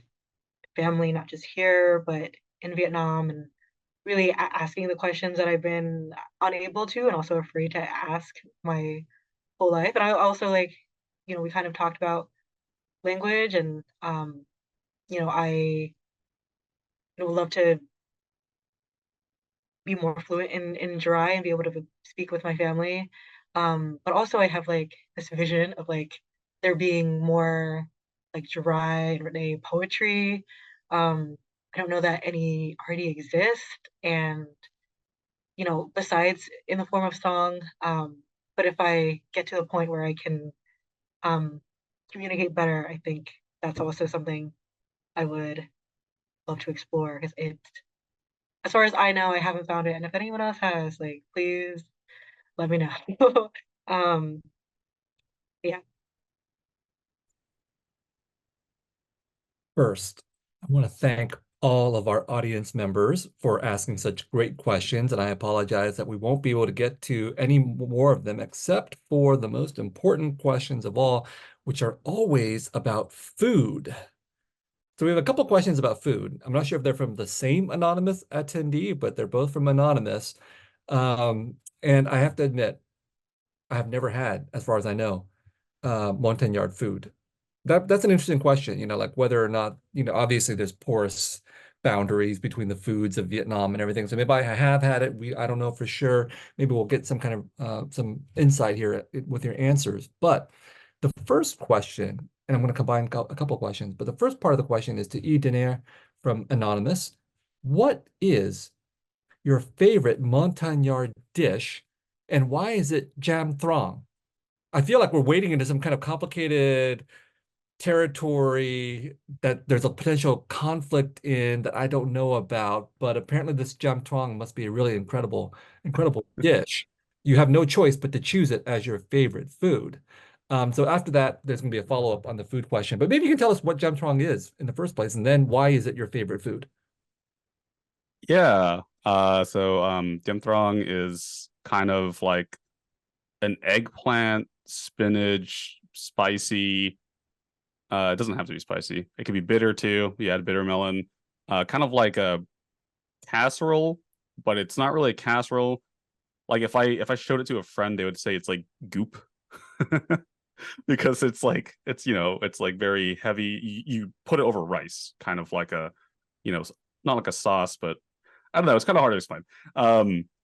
family, not just here but in Vietnam, and really asking the questions that I've been unable to and also afraid to ask my whole life. And I also, like, we kind of talked about language, and I would love to be more fluent in Dry and be able to speak with my family. But also I have like this vision of like there being more like Dry and Renee poetry. I don't know that any already exist, and besides in the form of song. But if I get to the point where I can communicate better, I think that's also something I would love to explore, because as far as I know, I haven't found it. And if anyone else has, like, please let me know. um, yeah. First, I want to thank all of our audience members for asking such great questions, and I apologize that we won't be able to get to any more of them except for the most important questions of all, which are always about food. So we have a couple questions about food. I'm not sure if they're from the same anonymous attendee, but they're both from anonymous. And I have to admit, I have never had, as far as I know, Montagnard food. That's an interesting question, like whether or not, obviously there's porous boundaries between the foods of Vietnam and everything. So maybe I have had it. I don't know for sure. Maybe we'll get some kind of some insight here with your answers. But the first question, and I'm going to combine a couple of questions, but the first part of the question is to Y-Danair from Anonymous. What is your favorite Montagnard dish, and why is it jam throng? I feel like we're wading into some kind of complicated territory that there's a potential conflict in that I don't know about, but apparently this jam throng must be a really incredible dish. You have no choice but to choose it as your favorite food. So after that, there's going to be a follow-up on the food question, but maybe you can tell us what jam throng is in the first place, and then why is it your favorite food? Yeah. Dim Throng is kind of like an eggplant, spinach, spicy. It doesn't have to be spicy. It could be bitter too. You add bitter melon. Kind of like a casserole, but it's not really a casserole. Like if I showed it to a friend, they would say it's like goop. Because it's like very heavy. You put it over rice, kind of like a, not like a sauce, but I don't know. It's kind of hard to explain.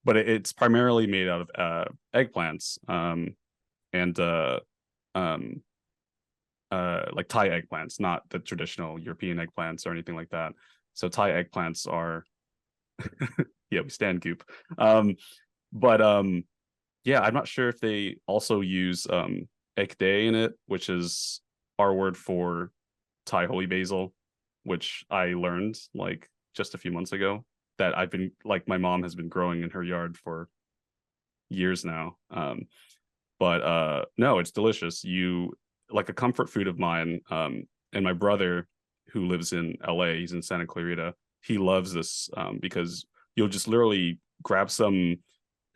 But it's primarily made out of eggplants, and like Thai eggplants, not the traditional European eggplants or anything like that. So Thai eggplants are, yeah, we stand goop. But yeah, I'm not sure if they also use ekde in it, which is our word for Thai holy basil, which I learned like just a few months ago that I've been like my mom has been growing in her yard for years now. But no, it's delicious. You like a comfort food of mine. And my brother, who lives in LA, he's in Santa Clarita. He loves this because you'll just literally grab some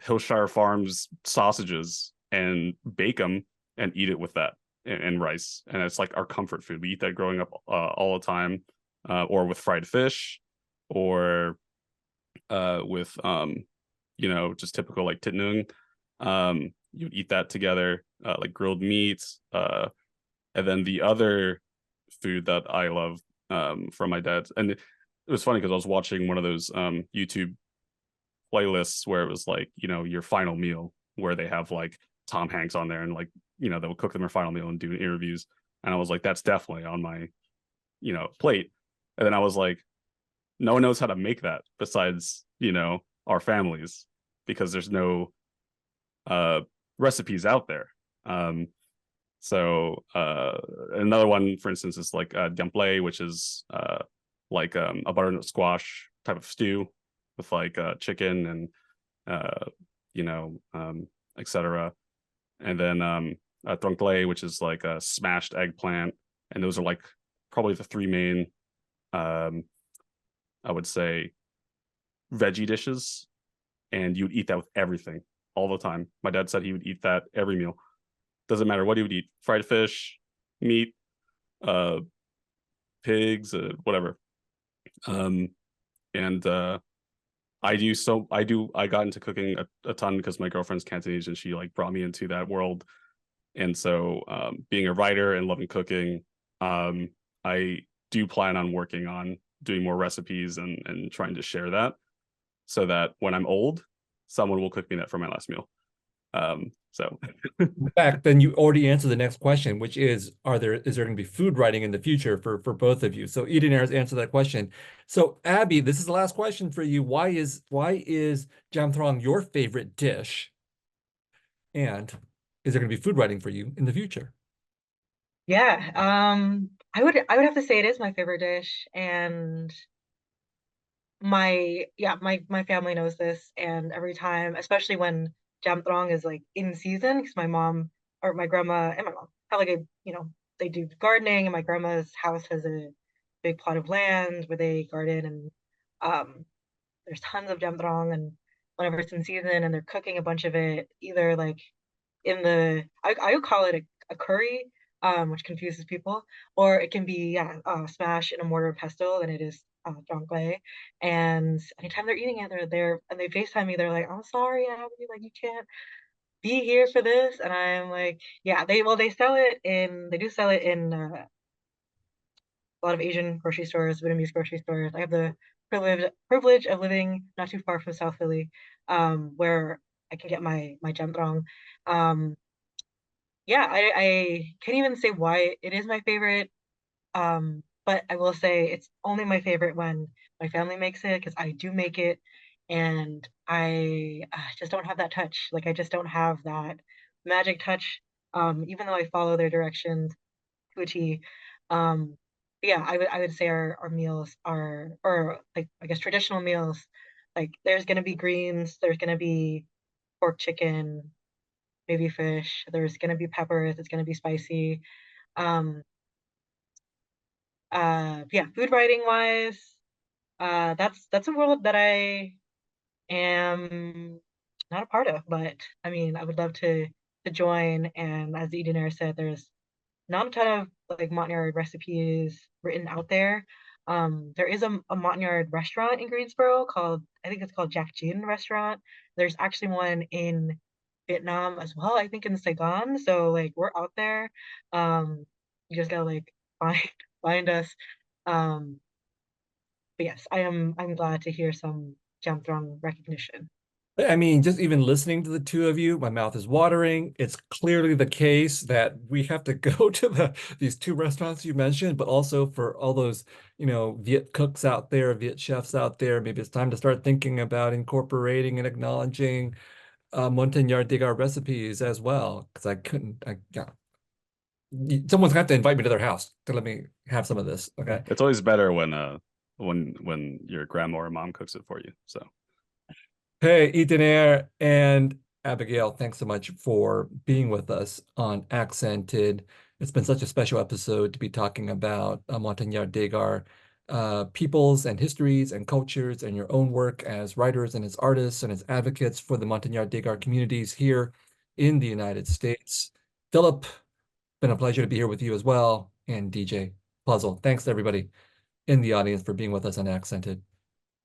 Hillshire Farms sausages and bake them and eat it with that and rice. And it's like our comfort food. We eat that growing up all the time, or with fried fish, or with just typical like tit nung. You would eat that together, like grilled meats. And then the other food that I love from my dad, and it was funny because I was watching one of those YouTube playlists where it was like, your final meal, where they have like Tom Hanks on there and like, they'll cook them their final meal and do interviews. And I was like, that's definitely on my, plate. And then I was like, no one knows how to make that besides, our families, because there's no recipes out there. So another one, for instance, is like dumplé, which is like a butternut squash type of stew with like chicken and etc. And then tronglé, which is like a smashed eggplant, and those are like probably the three main, I would say, veggie dishes. And you would eat that with everything all the time. My dad said he would eat that every meal. Doesn't matter what he would eat: fried fish, meat, pigs, whatever. And I got into cooking a ton because my girlfriend's Cantonese and she like brought me into that world. And so being a writer and loving cooking, I do plan on working on doing more recipes and trying to share that, so that when I'm old, someone will cook me that for my last meal. So In fact, then you already answered the next question, which is there going to be food writing in the future for both of you? So Y-Danair has answered that question. So Abby, this is the last question for you. Why is jam throng your favorite dish? And is there going to be food writing for you in the future? Yeah, I would have to say it is my favorite dish, and my family knows this, and every time, especially when jam throng is like in season, because my mom or my grandma and my mom have like they do gardening, and my grandma's house has a big plot of land where they garden, and there's tons of jam throng, and whenever it's in season and they're cooking a bunch of it, either like in the I would call it a curry, which confuses people, or it can be smashed in a mortar and pestle, and it is jonglei. And anytime they're eating it, they're there and they FaceTime me. They're like, "I'm sorry, Abby, like you can't be here for this," and I'm like, "Yeah, they do sell it in a lot of Asian grocery stores, Vietnamese grocery stores. I have the privilege of living not too far from South Philly, where I can get my jam throng. Yeah, I can't even say why it is my favorite. But but I will say it's only my favorite when my family makes it because I do make it, and I just don't have that touch. Like I just don't have that magic touch. Even though I follow their directions to a T. But yeah, I would say our meals are, or like I guess traditional meals, like there's gonna be greens, there's gonna be pork, chicken, maybe fish, there's gonna be peppers, it's gonna be spicy. Um, yeah, food writing wise, that's a world that I am not a part of, but I mean, I would love to join. And as Y-Danair said, there's not a ton of like Montagnard recipes written out there. There is a Montagnard restaurant in Greensboro called, I think it's called Jack Jean Restaurant. There's actually one in Vietnam as well, I think in Saigon. So like we're out there. You just gotta like find find us. Um, but yes, I'm glad to hear some Jamthrong recognition. I mean, just even listening to the two of you, my mouth is watering. It's clearly the case that we have to go to these two restaurants you mentioned, but also for all those, Viet cooks out there, Viet chefs out there, maybe it's time to start thinking about incorporating and acknowledging Montagnard Degar recipes as well. Because yeah, someone's got to invite me to their house to let me have some of this. Okay. It's always better when your grandma or mom cooks it for you. So Hey, Y-Danair and Abigail, thanks so much for being with us on Accented. It's been such a special episode to be talking about Montagnard Degar peoples and histories and cultures and your own work as writers and as artists and as advocates for the Montagnard Degar communities here in the United States. Philip, been a pleasure to be here with you as well, and DJ Puzzle. Thanks to everybody in the audience for being with us on Accented.